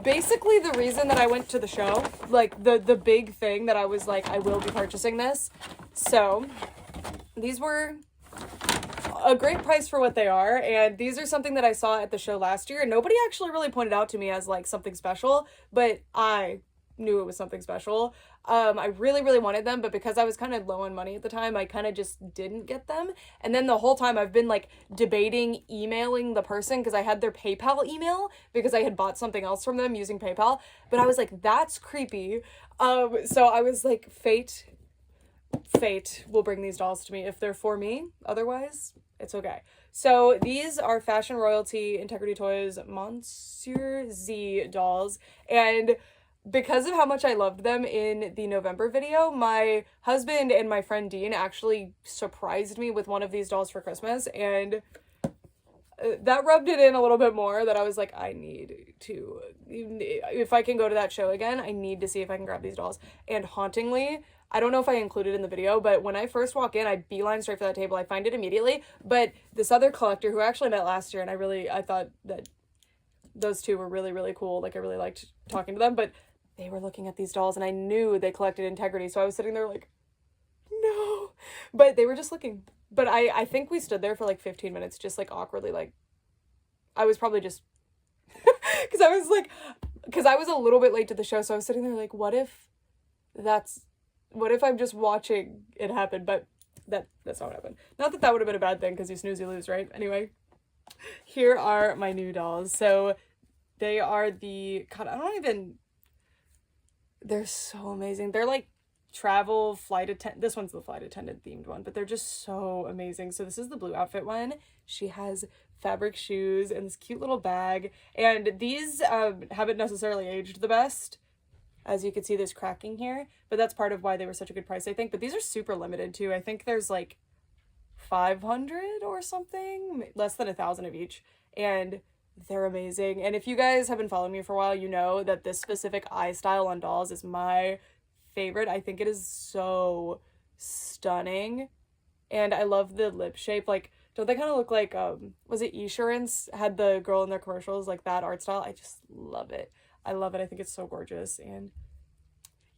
[SPEAKER 3] basically the reason that I went to the show, like the big thing that I was like, I will be purchasing this. So these were a great price for what they are, and these are something that I saw at the show last year, and nobody actually really pointed out to me as like something special, but I knew it was something special. I really, really wanted them, but because I was kind of low on money at the time, I kind of just didn't get them. And then the whole time I've been like debating emailing the person because I had their PayPal email because I had bought something else from them using PayPal, but I was like, that's creepy. So I was like, fate will bring these dolls to me if they're for me. Otherwise, it's okay. So these are Fashion Royalty Integrity Toys Monsieur Z dolls, and because of how much I loved them in the November video, my husband and my friend Dean actually surprised me with one of these dolls for Christmas, and that rubbed it in a little bit more that I was like, I need to, if I can go to that show again, I need to see if I can grab these dolls. And hauntingly, I don't know if I included in the video, but when I first walk in, I beeline straight for that table. I find it immediately, but this other collector who I actually met last year, and I thought that those two were really, really cool. Like, I really liked talking to them, but they were looking at these dolls, and I knew they collected integrity, so I was sitting there like, no, but they were just looking. But I think we stood there for like 15 minutes, just like awkwardly, like, I was probably just, because I was a little bit late to the show, so I was sitting there like, what if I'm just watching it happen? But that's not what happened. Not that that would have been a bad thing, because you snooze, you lose, right? Anyway, here are my new dolls. So they are they're so amazing. They're like travel flight attendant. This one's the flight attendant themed one, but they're just so amazing. So this is the blue outfit one. She has fabric shoes and this cute little bag. And these haven't necessarily aged the best. As you can see, there's cracking here, but that's part of why they were such a good price, I think. But these are super limited too. I think there's like 500 or something, less than 1,000 of each. And they're amazing. And if you guys have been following me for a while, you know that this specific eye style on dolls is my favorite. I think it is so stunning. And I love the lip shape. Like, don't they kind of look like, was it Esurance had the girl in their commercials, like that art style? I just love it. I love it. I think it's so gorgeous. And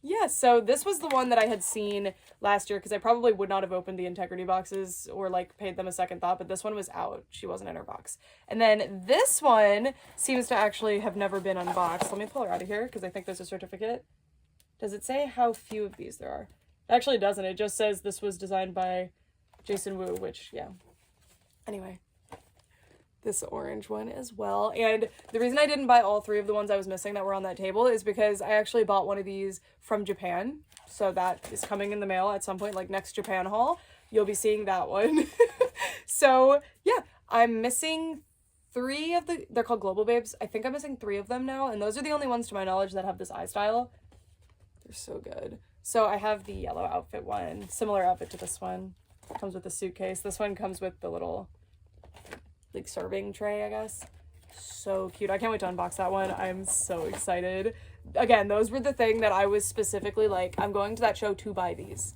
[SPEAKER 3] yeah, so this was the one that I had seen last year because I probably would not have opened the integrity boxes or like paid them a second thought, but this one was out. She wasn't in her box. And then this one seems to actually have never been unboxed. Let me pull her out of here because I think there's a certificate. Does it say how few of these there are? Actually, it doesn't. It just says this was designed by Jason Wu, which, yeah. Anyway, this orange one as well. And the reason I didn't buy all three of the ones I was missing that were on that table is because I actually bought one of these from Japan. So that is coming in the mail at some point, like next Japan haul. You'll be seeing that one. So yeah, I'm missing 3 of they're called Global Babes. I think I'm missing 3 of them now. And those are the only ones to my knowledge that have this eye style. They're so good. So I have the yellow outfit one, similar outfit to this one. Comes with the suitcase. This one comes with the little like serving tray, I guess. So cute. I can't wait to unbox that one. I'm so excited. Again, those were the thing that I was specifically like, I'm going to that show to buy these.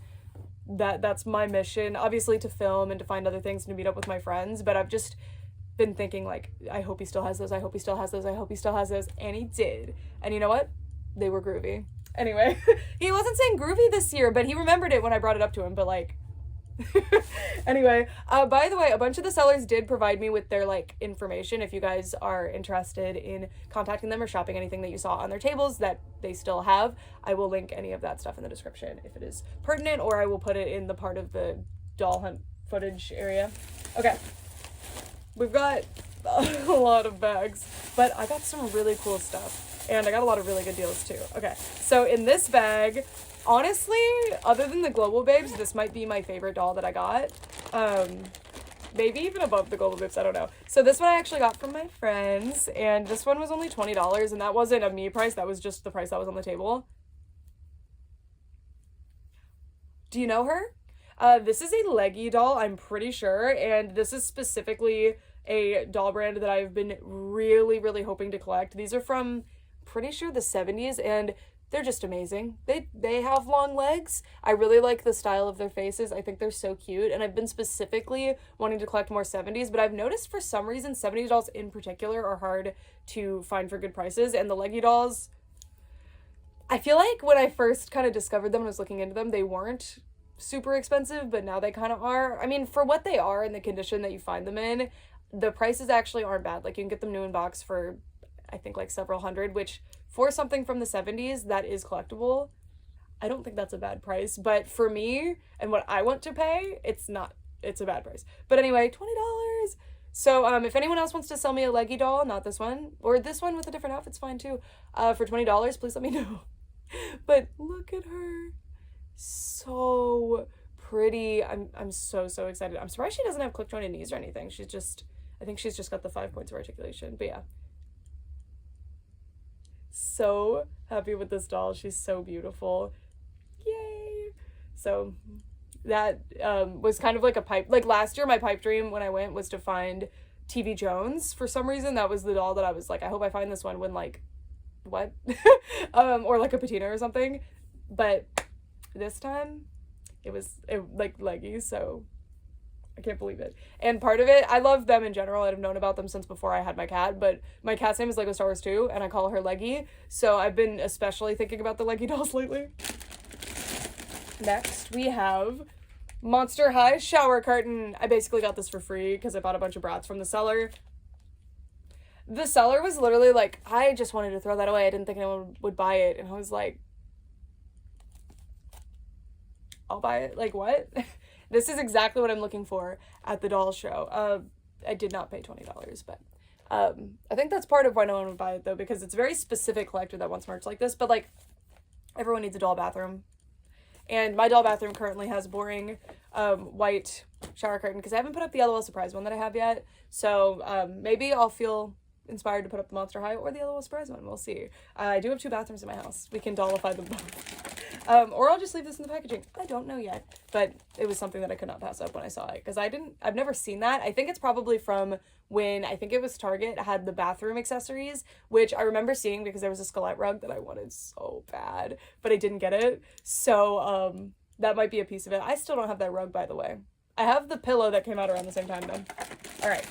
[SPEAKER 3] That's my mission, obviously, to film and to find other things and to meet up with my friends, but I've just been thinking like, I hope he still has those, I hope he still has those, I hope he still has those, and he did. And you know what? They were groovy. Anyway, he wasn't saying groovy this year, but he remembered it when I brought it up to him, but like, anyway, by the way, a bunch of the sellers did provide me with their like information if you guys are interested in contacting them or shopping anything that you saw on their tables that they still have. I will link any of that stuff in the description if it is pertinent, or I will put it in the part of the doll hunt footage area. Okay, we've got a lot of bags, but I got some really cool stuff and I got a lot of really good deals too. Okay, so in this bag, honestly, other than the Global Babes, this might be my favorite doll that I got. Maybe even above the Global Babes, I don't know. So this one I actually got from my friends, and this one was only $20, and that wasn't a me price, that was just the price that was on the table.
[SPEAKER 1] Do you know her? This is a Leggy doll, I'm pretty sure, and this is specifically a doll brand that I've been really, really hoping to collect. These are from, pretty sure, the 70s, and they're just amazing. They have long legs. I really like the style of their faces. I think they're so cute, and I've been specifically wanting to collect more 70s, but I've noticed for some reason 70s dolls in particular are hard to find for good prices, and the Leggy dolls, I feel like when I first kind of discovered them and was looking into them, they weren't super expensive, but now they kind of are. I mean, for what they are and the condition that you find them in, the prices actually aren't bad. Like, you can get them new in box for, I think, like several hundred, which for something from the 70s that is collectible, I don't think that's a bad price. But for me and what I want to pay, it's a bad price. But anyway, $20. So if anyone else wants to sell me a Leggy doll, not this one, or this one with a different outfit's fine too, for $20, please let me know. But look at her. So pretty. I'm so excited. I'm surprised she doesn't have clip jointed knees or anything. I think she's just got the 5 points of articulation. But yeah, so happy with this doll. She's so beautiful. Yay. So that was kind of like a pipe, like last year my pipe dream when I went was to find TV Jones. For some reason that was the doll that I was like, I hope I find this one, when like, what? Or like a patina or something. But this time it like Leggy, so I can't believe it. And part of it, I love them in general. I've known about them since before I had my cat, but my cat's name is Lego Star Wars 2, and I call her Leggy, so I've been especially thinking about the Leggy dolls lately. Next, we have Monster High shower curtain. I basically got this for free because I bought a bunch of Bratz from the seller. The seller was literally like, I just wanted to throw that away. I didn't think anyone would buy it. And I was like, I'll buy it. Like, what? This is exactly what I'm looking for at the doll show. I did not pay $20, but I think that's part of why no one would buy it, though, because it's a very specific collector that wants merch like this. But, like, everyone needs a doll bathroom. And my doll bathroom currently has boring white shower curtain because I haven't put up the LOL Surprise one that I have yet. So maybe I'll feel inspired to put up the Monster High or the LOL Surprise one. We'll see. I do have 2 bathrooms in my house. We can dollify them both. Or I'll just leave this in the packaging. I don't know yet, but it was something that I could not pass up when I saw it because I've never seen that. I think it's probably from when, I think it was Target had the bathroom accessories, which I remember seeing because there was a Skelette rug that I wanted so bad, but I didn't get it. So that might be a piece of it. I still don't have that rug, by the way. I have the pillow that came out around the same time though. All right.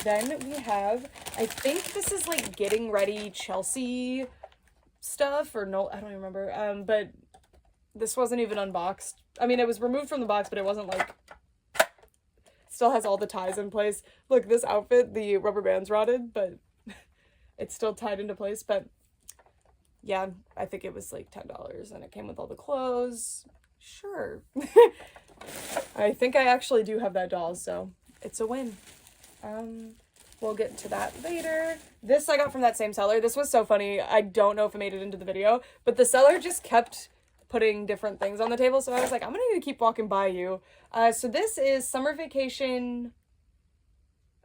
[SPEAKER 1] Then we have, I think this is like getting ready Chelsea stuff, or no, I don't even remember. But this wasn't even unboxed. I mean, it was removed from the box, but it wasn't like, still has all the ties in place. Look, this outfit, the rubber band's rotted, but it's still tied into place. But yeah, I think it was like $10 and it came with all the clothes. Sure. I think I actually do have that doll, so it's a win. We'll get to that later. This I got from that same seller. This was so funny. I don't know if it made it into the video, but the seller just kept putting different things on the table, so I was like, I'm gonna need to keep walking by you. So this is Summer Vacation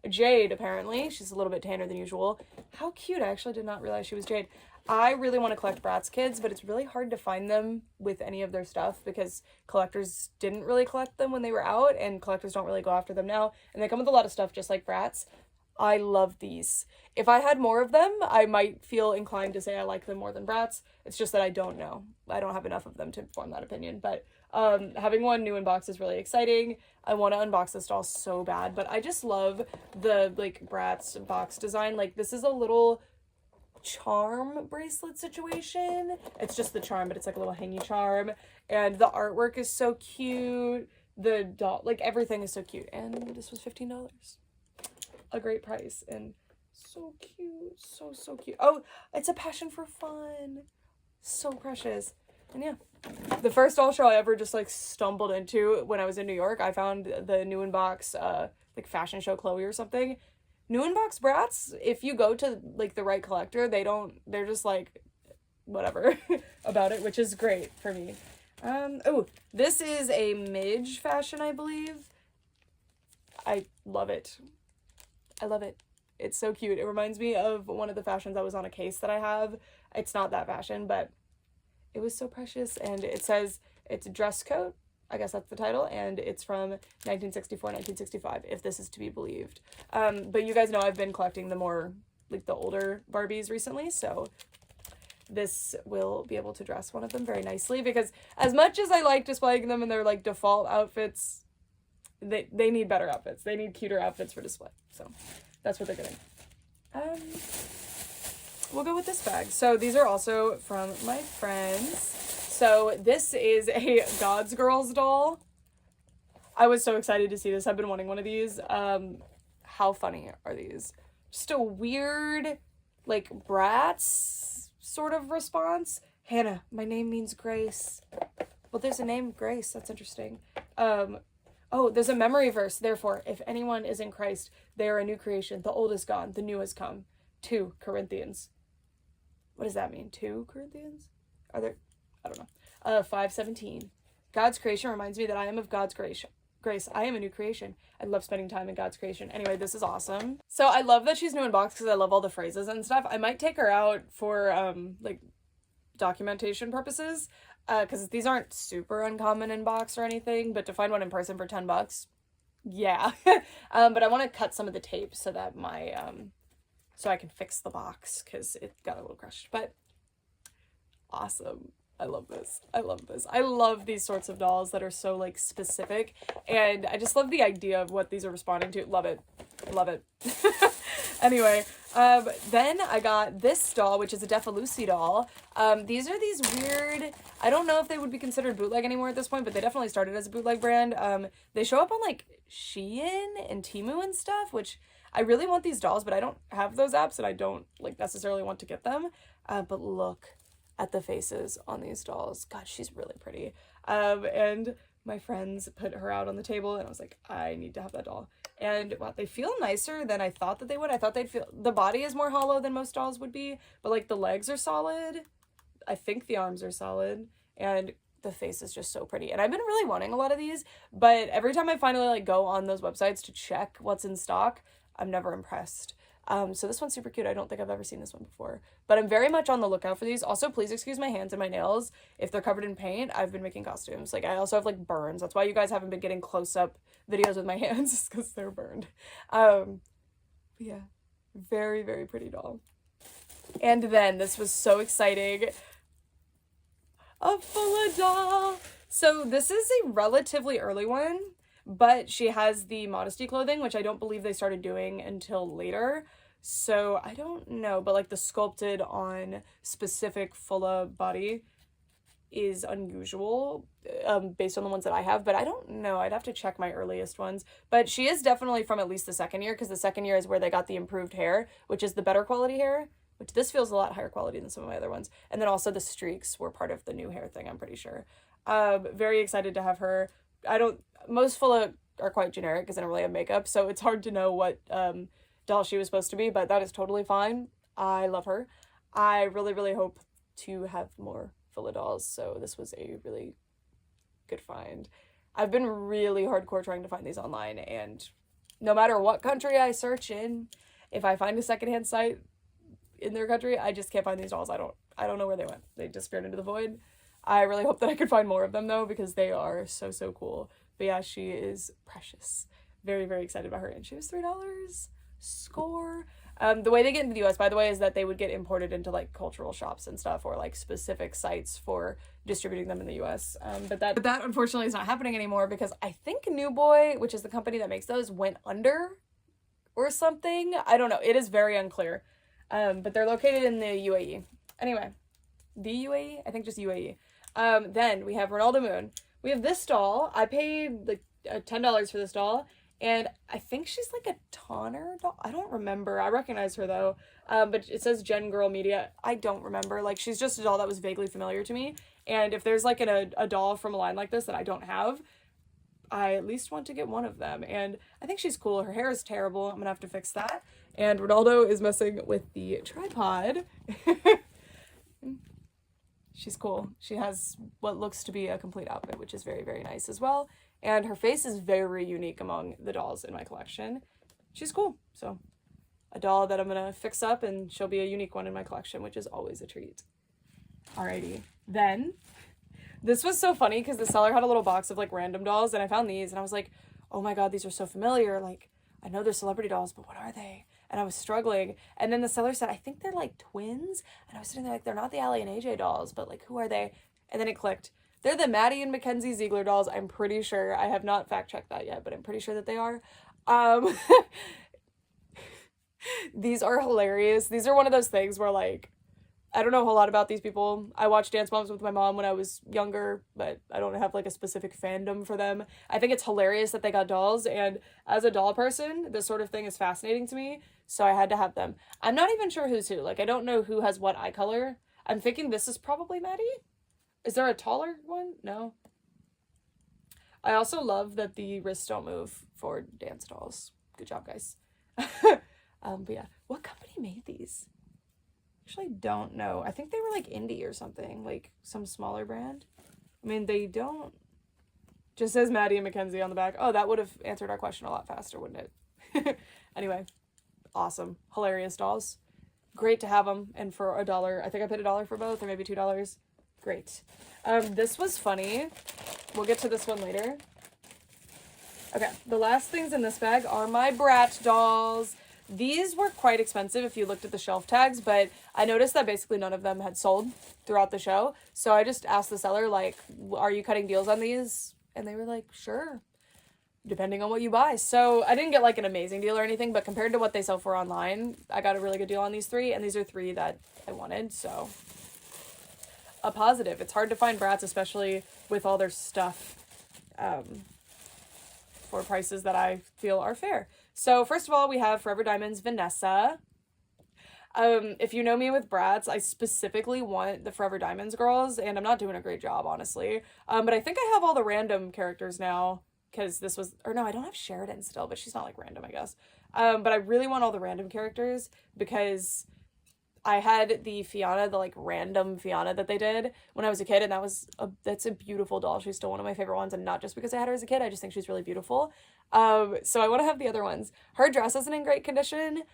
[SPEAKER 1] Jade, apparently. She's a little bit tanner than usual. How cute. I actually did not realize she was Jade. I really want to collect Bratz kids, but it's really hard to find them with any of their stuff because collectors didn't really collect them when they were out, and collectors don't really go after them now, and they come with a lot of stuff just like Bratz. I love these. If I had more of them, I might feel inclined to say I like them more than Bratz. It's just that I don't know. I don't have enough of them to form that opinion, but having one new in box is really exciting. I want to unbox this doll so bad, but I just love the like Bratz box design. Like, this is a little charm bracelet situation. It's just the charm, but it's like a little hangy charm, and the artwork is so cute. The doll, like, everything is so cute, and this was $15. A great price, and so cute. So cute. Oh, it's a Passion for Fun. So precious. And yeah, the first doll show I ever just like stumbled into when I was in New York, I found the new in box like fashion show Chloe or something. New in box Bratz, if you go to like the right collector, they're just like whatever about it, which is great for me. Oh, this is a Midge fashion, I believe. I love it. I love it. It's so cute. It reminds me of one of the fashions that was on a case that I have. It's not that fashion, but it was so precious. And it says it's a dress coat I guess that's the title, and it's from 1964, 1965, if this is to be believed. But you guys know I've been collecting the more, like, the older Barbies recently, so this will be able to dress one of them very nicely, because as much as I like displaying them in their, like, default outfits, they need better outfits. They need cuter outfits for display, so that's what they're getting. We'll go with this bag. So these are also from my friends. So this is a God's Girls doll. I was so excited to see this. I've been wanting one of these. How funny are these? Just a weird, like, Bratz sort of response. Hannah, my name means grace. Well, there's a name, Grace. That's interesting. Oh, there's a memory verse. Therefore, if anyone is in Christ, they are a new creation. The old is gone. The new has come. 2 Corinthians. What does that mean? 2 Corinthians? Are there? I don't know. 5:17. God's creation reminds me that I am of God's grace. I am a new creation. I love spending time in God's creation. Anyway, this is awesome. So I love that she's new in box because I love all the phrases and stuff. I might take her out for like documentation purposes because these aren't super uncommon in box or anything, but to find one in person for $10, yeah. But I want to cut some of the tape so that my so I can fix the box because it got a little crushed. But awesome. I love this. I love this. I love these sorts of dolls that are so, like, specific, and I just love the idea of what these are responding to. Love it. Love it. Anyway, then I got this doll, which is a Defalusi doll. These are these weird, I don't know if they would be considered bootleg anymore at this point, but they definitely started as a bootleg brand. They show up on, like, Shein and Temu and stuff, which I really want these dolls, but I don't have those apps, and I don't, like, necessarily want to get them. But look at the faces on these dolls. God, she's really pretty. And my friends put her out on the table, and I was like, I need to have that doll. And wow, they feel nicer than I thought that they would. I thought they'd feel, the body is more hollow than most dolls would be, but like the legs are solid. I think the arms are solid, and the face is just so pretty. And I've been really wanting a lot of these, but every time I finally like go on those websites to check what's in stock, I'm never impressed. So this one's super cute. I don't think I've ever seen this one before, but I'm very much on the lookout for these. Also, please excuse my hands and my nails. If they're covered in paint, I've been making costumes. Like, I also have, like, burns. That's why you guys haven't been getting close-up videos with my hands, because they're burned. Yeah, very, very pretty doll. And then, this was so exciting. A Fulla doll. So this is a relatively early one, but she has the modesty clothing, which I don't believe they started doing until later. So I don't know, but like the sculpted on specific Fulla body is unusual based on the ones that I have, but I don't know. I'd have to check my earliest ones, but she is definitely from at least the second year, because the second year is where they got the improved hair, which is the better quality hair, which this feels a lot higher quality than some of my other ones. And then also the streaks were part of the new hair thing, I'm pretty sure. Very excited to have her. Most Fulla are quite generic because I don't really have makeup, so it's hard to know what doll she was supposed to be, but that is totally fine. I love her. I really, really hope to have more Fulla dolls, so this was a really good find. I've been really hardcore trying to find these online, and no matter what country I search in, if I find a secondhand site in their country, I just can't find these dolls. I don't know where they went. They disappeared into the void. I really hope that I could find more of them, though, because they are so, so cool. But yeah, she is precious. Very, very excited about her. And she was $3. Score. The way they get into the US, by the way, is that they would get imported into like cultural shops and stuff, or like specific sites for distributing them in the US. But that unfortunately is not happening anymore, because I think New Boy, which is the company that makes those, went under or something. I don't know. It is very unclear. But they're located in the UAE. Anyway, the UAE? I think just UAE. Then we have Ronaldo Moon. We have this doll. I paid like $10 for this doll, and I think she's like a Tonner doll. I don't remember. I recognize her though. But it says Gen Girl Media. I don't remember. Like, she's just a doll that was vaguely familiar to me. And if there's like a doll from a line like this that I don't have, I at least want to get one of them. And I think she's cool. Her hair is terrible. I'm gonna have to fix that. And Ronaldo is messing with the tripod. She's cool. She has what looks to be a complete outfit, which is very, very nice as well. And her face is very unique among the dolls in my collection. She's cool. So a doll that I'm going to fix up, and she'll be a unique one in my collection, which is always a treat. Alrighty. Then
[SPEAKER 3] This was so funny because the seller had a little box of like random dolls, and I found these, and I was like, oh my god, these are so familiar. Like, I know they're celebrity dolls, but what are they? And I was struggling. And then the seller said, I think they're like twins. And I was sitting there like, they're not the Allie and AJ dolls, but like, who are they? And then it clicked. They're the Maddie and Mackenzie Ziegler dolls. I'm pretty sure. I have not fact checked that yet, but I'm pretty sure that they are. These are hilarious. These are one of those things where like, I don't know a whole lot about these people. I watched Dance Moms with my mom when I was younger, but I don't have like a specific fandom for them. I think it's hilarious that they got dolls, and as a doll person, this sort of thing is fascinating to me, so I had to have them. I'm not even sure who's who. Like, I don't know who has what eye color. I'm thinking this is probably Maddie. Is there a taller one? No. I also love that the wrists don't move for dance dolls. Good job, guys. But yeah, what company made these? Actually don't know. I think they were like indie or something, like some smaller brand. I mean, they don't, just says Maddie and Mackenzie on the back. Oh, that would have answered our question a lot faster, wouldn't it? Anyway, awesome, hilarious dolls, great to have them. And for $1, I think I paid $1 for both, or maybe $2. Great. This was funny. We'll get to this one later. Okay, the last things in this bag are my Bratz dolls. These were quite expensive if you looked at the shelf tags, but I noticed that basically none of them had sold throughout the show. So I just asked the seller, like, are you cutting deals on these? And they were like, sure, depending on what you buy. So I didn't get like an amazing deal or anything, but compared to what they sell for online, I got a really good deal on these 3, and these are 3 that I wanted, so a positive. It's hard to find Bratz, especially with all their stuff, for prices that I feel are fair. So first of all, we have Forever Diamonds Vanessa. If you know me with Bratz, I specifically want the Forever Diamonds girls, and I'm not doing a great job, honestly. But I think I have all the random characters now, because this was, or no, I don't have Sheridan still, but she's not like random, I guess. But I really want all the random characters because I had the Fiona, the like random Fiona that they did when I was a kid, and that's a beautiful doll. She's still one of my favorite ones, and not just because I had her as a kid, I just think she's really beautiful. So I want to have the other ones. Her dress isn't in great condition.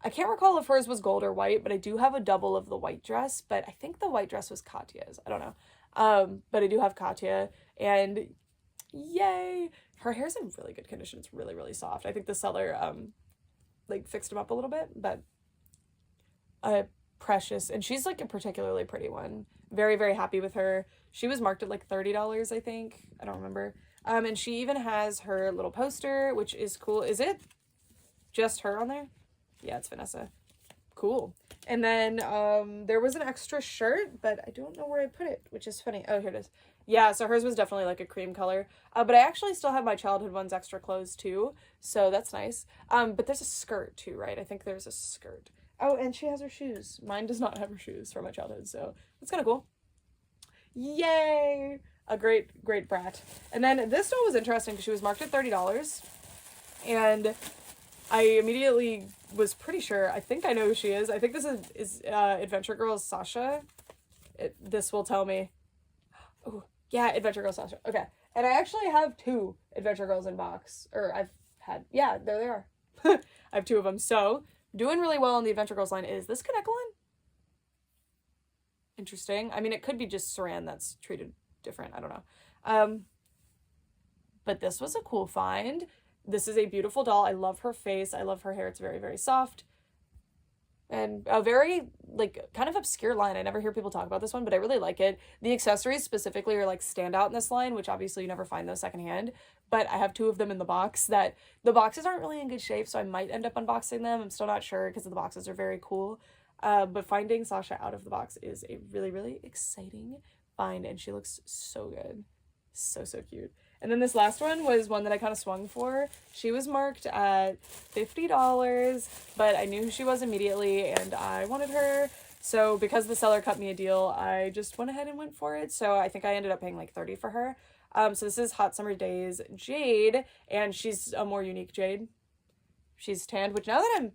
[SPEAKER 3] I can't recall if hers was gold or white, but I do have a double of the white dress, but I think the white dress was Katya's. I don't know. But I do have Katya, and yay! Her hair's in really good condition. It's really, really soft. I think the seller, like fixed them up a little bit, but precious. And she's like a particularly pretty one. Very, very happy with her. She was marked at like $30, I think. I don't remember. And she even has her little poster, which is cool. Is it just her on there? Yeah, it's Vanessa. Cool. And then there was an extra shirt, but I don't know where I put it, which is funny. Oh, here it is. Yeah, so hers was definitely like a cream color. But I actually still have my childhood one's extra clothes too, so that's nice. But there's a skirt too, right? I think there's a skirt. Oh, and she has her shoes. Mine does not have her shoes from my childhood, so that's kind of cool. Yay! A great, great brat. And then this doll was interesting because she was marked at $30, and I immediately was pretty sure. I think I know who she is. I think this is Adventure Girls Sasha. This will tell me. Oh, yeah, Adventure Girls Sasha. Okay. And I actually have 2 Adventure Girls in box. Or I've had, yeah, there they are. I have 2 of them. So, doing really well in the Adventure Girls line. Is this Kanekalin? Interesting. I mean, it could be just Saran that's treated different. I don't know. But this was a cool find. This is a beautiful doll. I love her face. I love her hair. It's very, very soft. And a very, like, kind of obscure line. I never hear people talk about this one, but I really like it. The accessories specifically are, like, stand out in this line, which obviously you never find those secondhand. But I have 2 of them in the box that the boxes aren't really in good shape, so I might end up unboxing them. I'm still not sure because the boxes are very cool. But finding Sasha out of the box is a really, really exciting find, and she looks so good. So, so cute. And then this last one was one that I kind of swung for. She was marked at $50, but I knew who she was immediately, and I wanted her. So because the seller cut me a deal, I just went ahead and went for it. So I think I ended up paying like $30 for her. So this is Hot Summer Days Jade, and she's a more unique Jade. She's tanned, which now that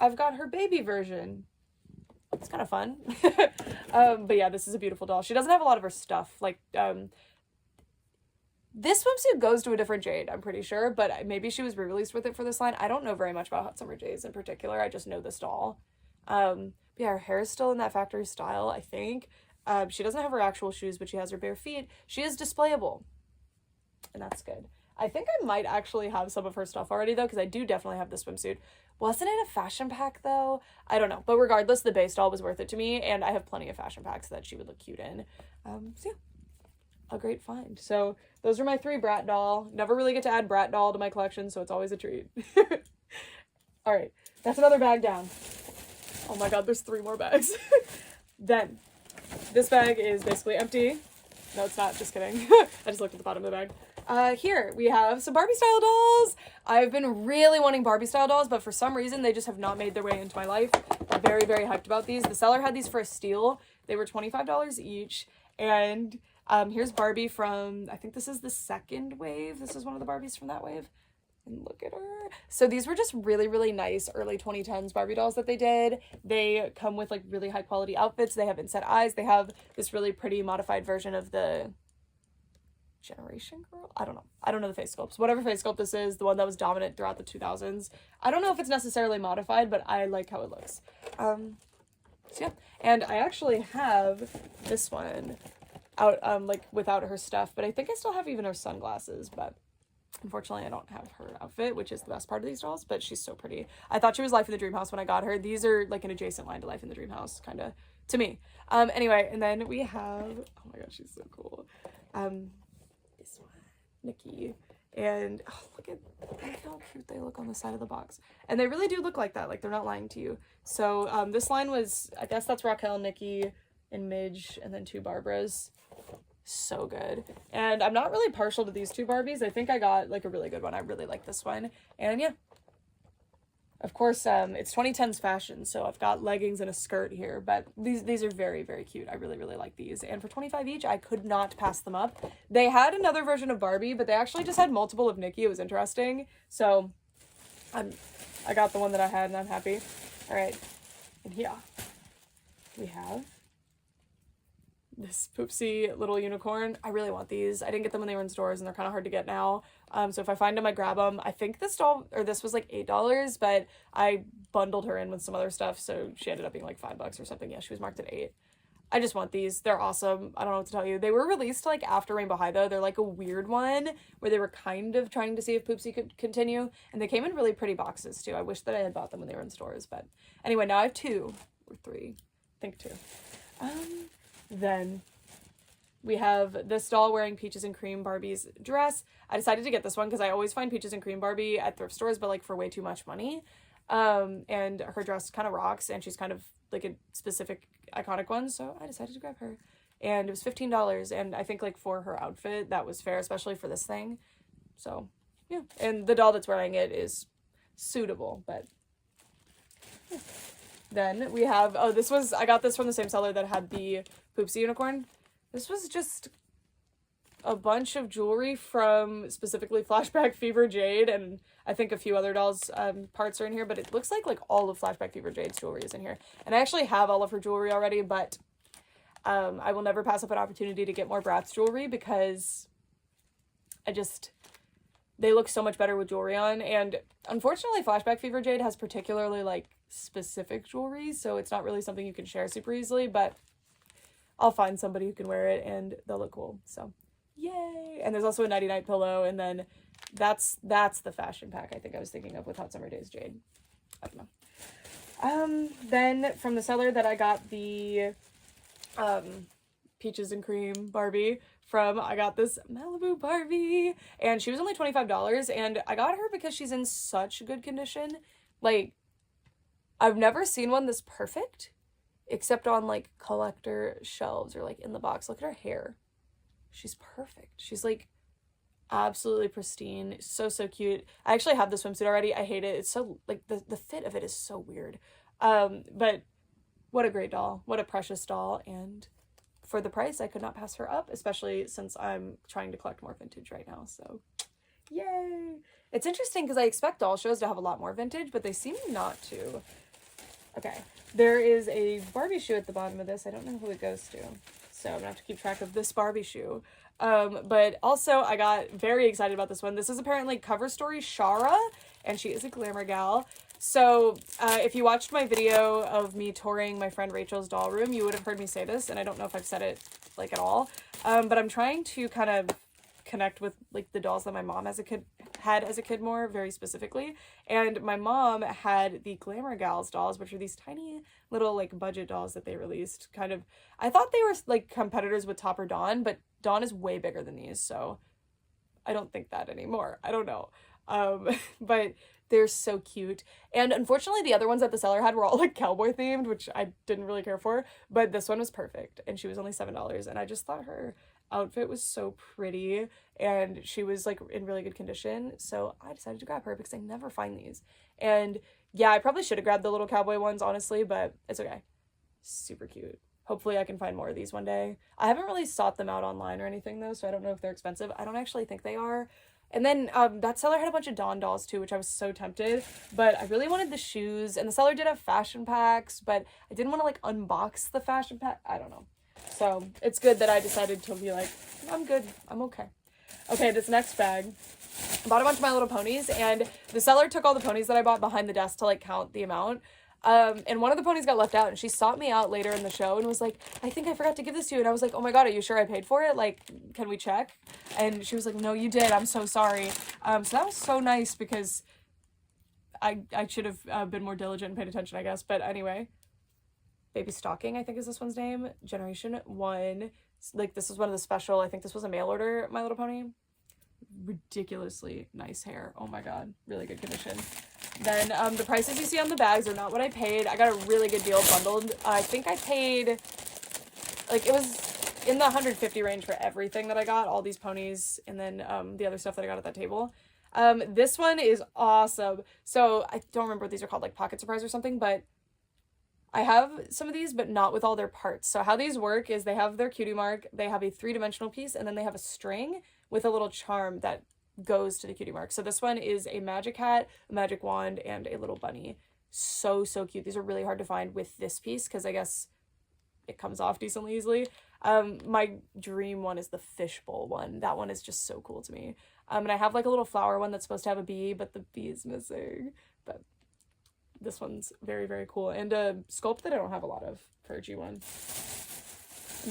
[SPEAKER 3] I've got her baby version. It's kind of fun. But yeah, this is a beautiful doll. She doesn't have a lot of her stuff. Like, this swimsuit goes to a different Jade, I'm pretty sure, but maybe she was re-released with it for this line. I don't know very much about Hot Summer Days in particular. I just know this doll. But yeah, her hair is still in that factory style, I think. She doesn't have her actual shoes, but she has her bare feet. She is displayable, and that's good. I think I might actually have some of her stuff already, though, because I do definitely have the swimsuit. Wasn't it a fashion pack, though? I don't know. But regardless, the base doll was worth it to me, and I have plenty of fashion packs that she would look cute in. So yeah, a great find. So those are my 3 Brat doll. Never really get to add Brat doll to my collection, so it's always a treat. All right, that's another bag down. Oh my god, there's 3 more bags. Then, this bag is basically empty. No, it's not. Just kidding. I just looked at the bottom of the bag. Here we have some Barbie style dolls. I've been really wanting Barbie style dolls, but for some reason they just have not made their way into my life. I'm very, very hyped about these. The seller had these for a steal. They were $25 each. And here's Barbie from, I think this is the 2nd wave. This is one of the Barbies from that wave. And look at her. So these were just really, really nice early 2010s Barbie dolls that they did. They come with like really high quality outfits. They have inset eyes. They have this really pretty modified version of the Generation Girl? I don't know the face sculpts. Whatever face sculpt this is, the one that was dominant throughout the 2000s. I don't know if it's necessarily modified, but I like how it looks. So yeah. And I actually have this one out, like without her stuff, but I think I still have even her sunglasses, but unfortunately I don't have her outfit, which is the best part of these dolls, but she's so pretty. I thought she was Life in the Dream House when I got her. These are like an adjacent line to Life in the Dream House, kind of, to me. Anyway, and then we have, oh my god, she's so cool. This one, Nikki, and oh, look at how cute they look on the side of the box. And they really do look like that, like they're not lying to you. So this line was, I guess that's Raquel, Nikki, and Midge, and then 2 Barbaras. So good. And I'm not really partial to these 2 Barbies. I think I got like a really good one. I really like this one. And yeah, of course, it's 2010s fashion, so I've got leggings and a skirt here, but these are very, very cute. I really, really like these. And for $25 each, I could not pass them up. They had another version of Barbie, but they actually just had multiple of Nikki. It was interesting. So I got the one that I had, and I'm happy. All right. And here we have this poopsie little unicorn. I really want these. I didn't get them when they were in stores, and they're kind of hard to get now. So if I find them, I grab them. I think this doll, or this was like $8, but I bundled her in with some other stuff, so she ended up being like $5 or something. Yeah, she was marked at $8. I just want these. They're awesome. I don't know what to tell you. They were released like after Rainbow High, though. They're like a weird one where they were kind of trying to see if Poopsie could continue, and they came in really pretty boxes too. I wish that I had bought them when they were in stores, but anyway, now I have 2 or 3. I think 2. Then we have this doll wearing Peaches and Cream Barbie's dress. I decided to get this one because I always find Peaches and Cream Barbie at thrift stores, but like for way too much money. And her dress kind of rocks, and she's kind of like a specific iconic one, so I decided to grab her. And it was $15, and I think like for her outfit, that was fair, especially for this thing. So yeah, and the doll that's wearing it is suitable, but yeah. Then we have, oh, this was, I got this from the same seller that had the Poopsie unicorn. This was just a bunch of jewelry from specifically Flashback Fever Jade, and I think a few other dolls parts are in here, but it looks like all of Flashback Fever Jade's jewelry is in here. And I actually have all of her jewelry already, but I will never pass up an opportunity to get more Bratz jewelry because they look so much better with jewelry on. And unfortunately, Flashback Fever Jade has particularly like specific jewelry, so it's not really something you can share super easily, but I'll find somebody who can wear it and they'll look cool. So yay. And there's also a nighty night pillow, and then that's the fashion pack I think I was thinking of with Hot Summer Days Jade. I don't know. Then from the seller that I got the Peaches and Cream Barbie from, I got this Malibu Barbie, and she was only $25, and I got her because she's in such good condition. Like, I've never seen one this perfect, except on like collector shelves or like in the box. Look at her hair. She's perfect. She's like absolutely pristine. So cute. I actually have the swimsuit already. I hate it. It's so like the fit of it is so weird. But what a great doll. What a precious doll. And for the price, I could not pass her up, especially since I'm trying to collect more vintage right now. So yay. It's interesting because I expect doll shows to have a lot more vintage, but they seem not to. Okay, there is a Barbie shoe at the bottom of this. I don't know who it goes to, so I'm gonna have to keep track of this Barbie shoe. But also I got very excited about this one. This is apparently Cover Story Shara, and she is a glamour gal. So if you watched my video of me touring my friend Rachel's doll room, you would have heard me say this, and I don't know if I've said it like at all, but I'm trying to kind of connect with like the dolls that my mom had as a kid more very specifically. And my mom had the Glamour Gals dolls, which are these tiny little like budget dolls that they released. Kind of, I thought they were like competitors with Topper Dawn, but Dawn is way bigger than these, so I don't think that anymore. I don't know. But they're so cute. And unfortunately the other ones that the seller had were all like cowboy themed, which I didn't really care for, but this one was perfect and she was only $7, and I just thought her outfit was so pretty and she was like in really good condition, so I decided to grab her because I never find these. And yeah, I probably should have grabbed the little cowboy ones honestly, but it's okay. Super cute. Hopefully I can find more of these one day. I haven't really sought them out online or anything though, so I don't know if they're expensive. I don't actually think they are. And then that seller had a bunch of Dawn dolls too, which I was so tempted, but I really wanted the shoes, and the seller did have fashion packs, but I didn't want to like unbox the fashion pack. I don't know. So it's good that I decided to be like, I'm good. I'm okay. Okay, this next bag, I bought a bunch of My Little Ponies, and the seller took all the ponies that I bought behind the desk to like count the amount. And one of the ponies got left out, and she sought me out later in the show and was like, I think I forgot to give this to you. And I was like, oh my God, are you sure I paid for it? Like, can we check? And she was like, no, you did. I'm so sorry. So that was so nice because I should have been more diligent and paid attention, I guess. But anyway, Baby Stocking, I think is this one's name. Generation 1. Like, this is one of the special, I think this was a mail order My Little Pony. Ridiculously nice hair. Oh my God, really good condition. Then the prices you see on the bags are not what I paid. I got a really good deal bundled. I think I paid, like, it was in the 150 range for everything that I got, all these ponies, and then the other stuff that I got at that table. This one is awesome. So I don't remember what these are called, like Pocket Surprise or something, but I have some of these, but not with all their parts. So how these work is they have their cutie mark, they have a 3-dimensional piece, and then they have a string with a little charm that goes to the cutie mark. So this one is a magic hat, a magic wand, and a little bunny. So cute. These are really hard to find with this piece because I guess it comes off decently easily. My dream one is the fishbowl one. That one is just so cool to me. And I have like a little flower one that's supposed to have a bee, but the bee is missing. But this one's very cool, and a sculpt that I don't have a lot of for a G1.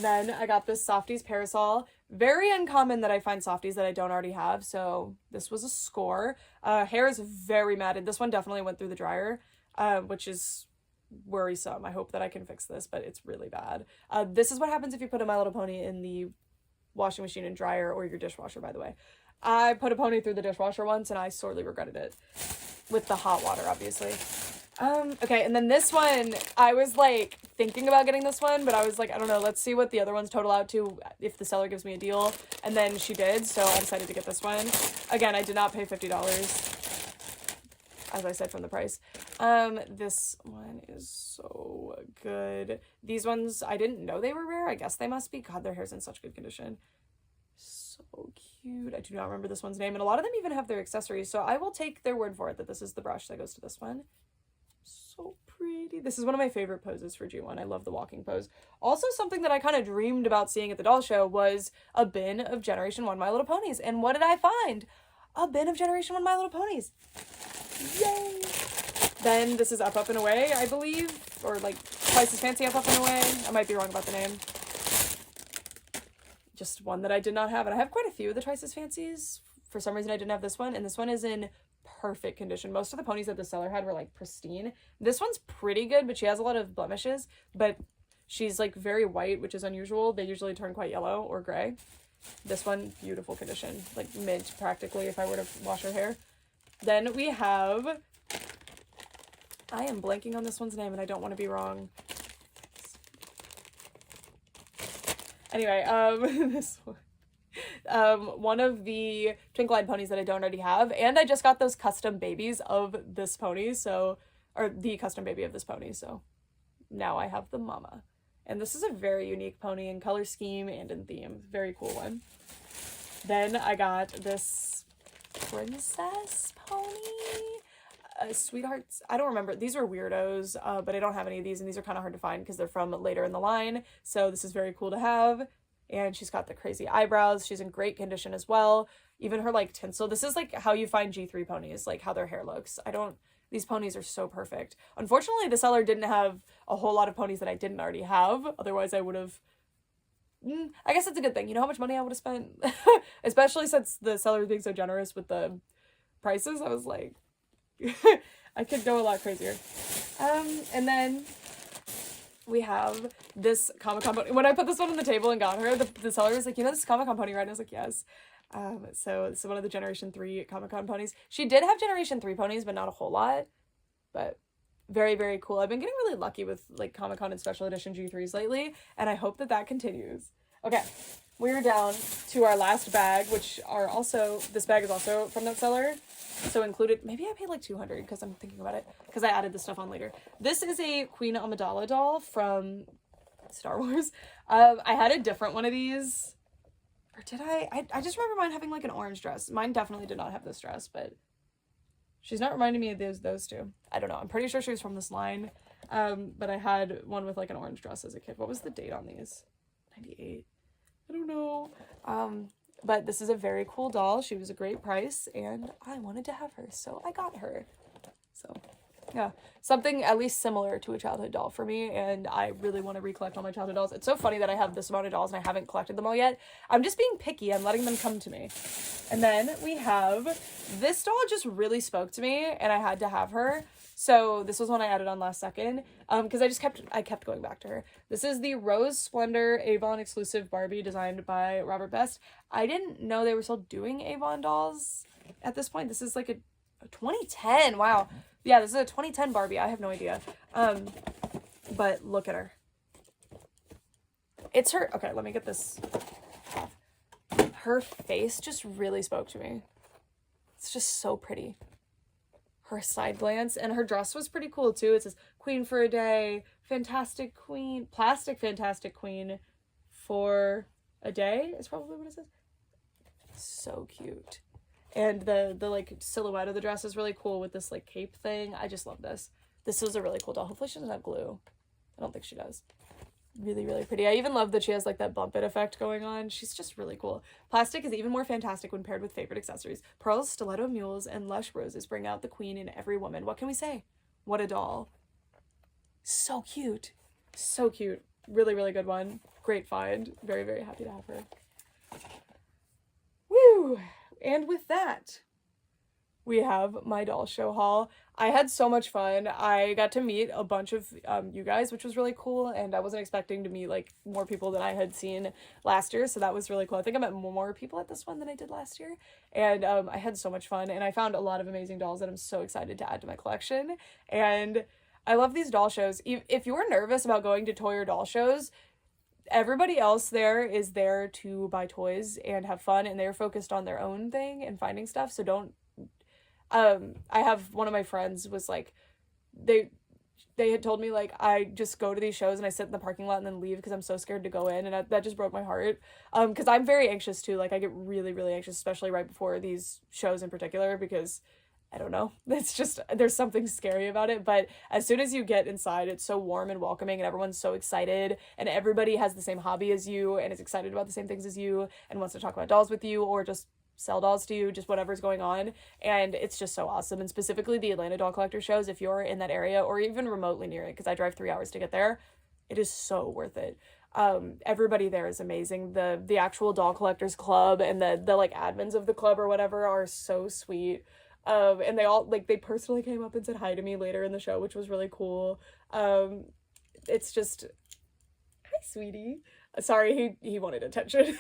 [SPEAKER 3] Then I got this Softies parasol. Very uncommon that I find Softies that I don't already have, so this was a score. Hair is very matted. This one definitely went through the dryer, which is worrisome. I hope that I can fix this, but it's really bad. This is what happens if you put a My Little Pony in the washing machine and dryer, or your dishwasher, by the way. I put a pony through the dishwasher once and I sorely regretted it. With the hot water, obviously. Okay, and then this one, I was like thinking about getting this one, but I was like, I don't know, let's see what the other ones total out to if the seller gives me a deal. And then she did, so I decided to get this one. Again, I did not pay $50, as I said from the price. This one is so good. These ones, I didn't know they were rare. I guess they must be. God, their hair's in such good condition. So cute. I do not remember this one's name, and a lot of them even have their accessories, so I will take their word for it that this is the brush that goes to this one. So pretty. This is one of my favorite poses for G1. I love the walking pose. Also, something that I kind of dreamed about seeing at the doll show was a bin of Generation 1 My Little Ponies. And what did I find? A bin of Generation 1 My Little Ponies. Yay! Then this is Up Up and Away, I believe, or like Twice as Fancy Up Up and Away. I might be wrong about the name. Just one that I did not have, and I have quite a few of the Twice as Fancies. For some reason I didn't have this one, and this one is in perfect condition. Most of the ponies that the seller had were like pristine. This one's pretty good, but she has a lot of blemishes, but she's like very white, which is unusual. They usually turn quite yellow or gray. This one, beautiful condition, like mint practically if I were to wash her hair. Then we have, I am blanking on this one's name and I don't want to be wrong. Anyway, this one. One of the Twinkle-Eyed ponies that I don't already have, and I just got those custom babies of this pony, so, or the custom baby of this pony, so now I have the mama. And this is a very unique pony in color scheme and in theme. Very cool one. Then I got this princess pony. Sweethearts, I don't remember. These are weirdos, but I don't have any of these, and these are kind of hard to find because they're from later in the line, so this is very cool to have. And she's got the crazy eyebrows. She's in great condition as well. Even her like tinsel. This is like how you find G3 ponies, like how their hair looks. I don't These ponies are so perfect. Unfortunately, the seller didn't have a whole lot of ponies that I didn't already have. Otherwise, I would have... I guess that's a good thing. You know how much money I would have spent? Especially since the seller was being so generous with the prices. I was like... I could go a lot crazier. And then we have this Comic-Con pony. When I put this one on the table and got her, the seller was like, you know this Comic-Con pony, right? And I was like, yes. So this is one of the Generation 3 Comic-Con ponies. She did have Generation 3 ponies, but not a whole lot. But very, very cool. I've been getting really lucky with like Comic-Con and special edition G3s lately, and I hope that that continues. Okay, we're down to our last bag, which are also, this bag is also from that seller. So included, maybe I paid like $200 because I'm thinking about it, because I added this stuff on later. This is a Queen Amidala doll from Star Wars. I had a different one of these. Or did I just remember mine having like an orange dress. Mine definitely did not have this dress, but she's not reminding me of those two. I don't know. I'm pretty sure she was from this line. But I had one with like an orange dress as a kid. What was the date on these? 98. I don't know. But this is a very cool doll. She was a great price and I wanted to have her, so I got her. So yeah, something at least similar to a childhood doll for me, and I really want to recollect all my childhood dolls. It's so funny that I have this amount of dolls and I haven't collected them all yet. I'm just being picky. I'm letting them come to me. And then we have this doll, just really spoke to me and I had to have her. So this was one I added on last second, because I kept going back to her. This is the Rose Splendor Avon exclusive Barbie designed by Robert Best. I didn't know they were still doing Avon dolls at this point. This is like a 2010. Wow. Yeah, this is a 2010 Barbie. I have no idea. But look at her. It's her. Okay, let me get this off. Her face just really spoke to me. It's just so pretty. Her side glance, and her dress was pretty cool too. It says Queen for a Day, Fantastic Queen, Plastic Fantastic Queen for a Day is probably what it says. So cute. And the like silhouette of the dress is really cool with this like cape thing. I just love this. This is a really cool doll. Hopefully she doesn't have glue. I don't think she does. Really, really pretty. I even love that she has like that bump it effect going on. She's just really cool. Plastic is even more fantastic when paired with favorite accessories. Pearls, stiletto mules, and lush roses bring out the queen in every woman. What can we say? What a doll. So cute. So cute. Really, really good one. Great find. Very, very happy to have her. Woo! And with that, we have my doll show haul. I had so much fun. I got to meet a bunch of you guys, which was really cool, and I wasn't expecting to meet like more people than I had seen last year, so that was really cool. I think I met more people at this one than I did last year, and I had so much fun, and I found a lot of amazing dolls that I'm so excited to add to my collection. And I love these doll shows. If you're nervous about going to toy or doll shows, everybody else there is there to buy toys and have fun, and they're focused on their own thing and finding stuff, so don't I have one of my friends was like, they had told me like, I just go to these shows and I sit in the parking lot and then leave because I'm so scared to go in, and that just broke my heart. Because I'm very anxious too. Like I get really, really anxious, especially right before these shows in particular, because I don't know, it's just, there's something scary about it. But as soon as you get inside, it's so warm and welcoming and everyone's so excited and everybody has the same hobby as you and is excited about the same things as you and wants to talk about dolls with you or just sell dolls to you, just whatever's going on. And it's just so awesome. And specifically the Atlanta doll collector shows, if you're in that area or even remotely near it, because I drive 3 hours to get there, it is so worth it. Everybody there is amazing. The actual doll collectors club and the like admins of the club or whatever are so sweet. And they all like, they personally came up and said hi to me later in the show, which was really cool. It's just, hi sweetie. Sorry, he wanted attention.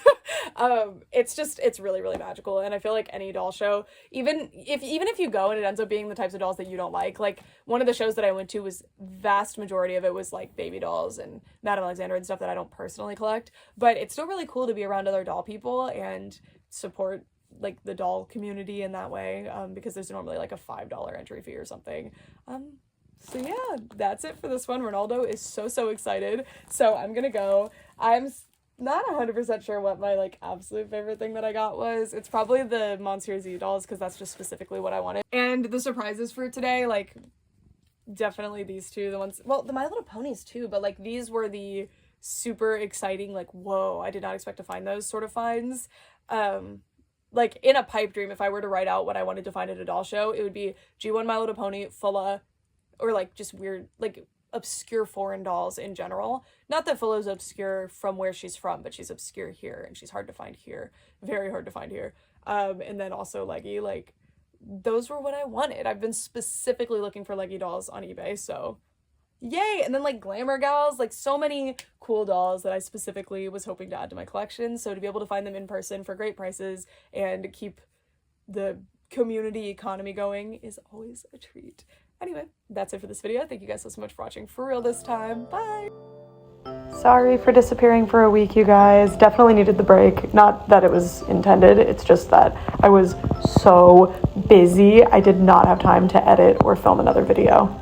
[SPEAKER 3] It's really, really magical. And I feel like any doll show, even if you go and it ends up being the types of dolls that you don't like one of the shows that I went to was vast majority of it was like baby dolls and Madame Alexandra and stuff that I don't personally collect, but it's still really cool to be around other doll people and support like the doll community in that way, because there's normally like a $5 entry fee or something. So yeah, that's it for this one. Ronaldo is so excited. So I'm gonna go. I'm not 100% sure what my like absolute favorite thing that I got was. It's probably the Monsieur Z dolls because that's just specifically what I wanted. And the surprises for today, like definitely these two, the ones, well, the My Little Ponies too, but like these were the super exciting, like, whoa, I did not expect to find those sort of finds. like in a pipe dream, if I were to write out what I wanted to find at a doll show, it would be G1 My Little Pony, Fulla, or like just weird, like obscure foreign dolls in general. Not that Fulla's obscure from where she's from, but she's obscure here and she's hard to find here. Very hard to find here. And then also Leggy, like those were what I wanted. I've been specifically looking for Leggy dolls on eBay, so yay. And then like glamour gals, like so many cool dolls that I specifically was hoping to add to my collection. So to be able to find them in person for great prices and keep the community economy going is always a treat. Anyway, that's it for this video. Thank you guys so much for watching for real this time. Bye!
[SPEAKER 1] Sorry for disappearing for a week, you guys. Definitely needed the break. Not that it was intended, it's just that I was so busy. I did not have time to edit or film another video.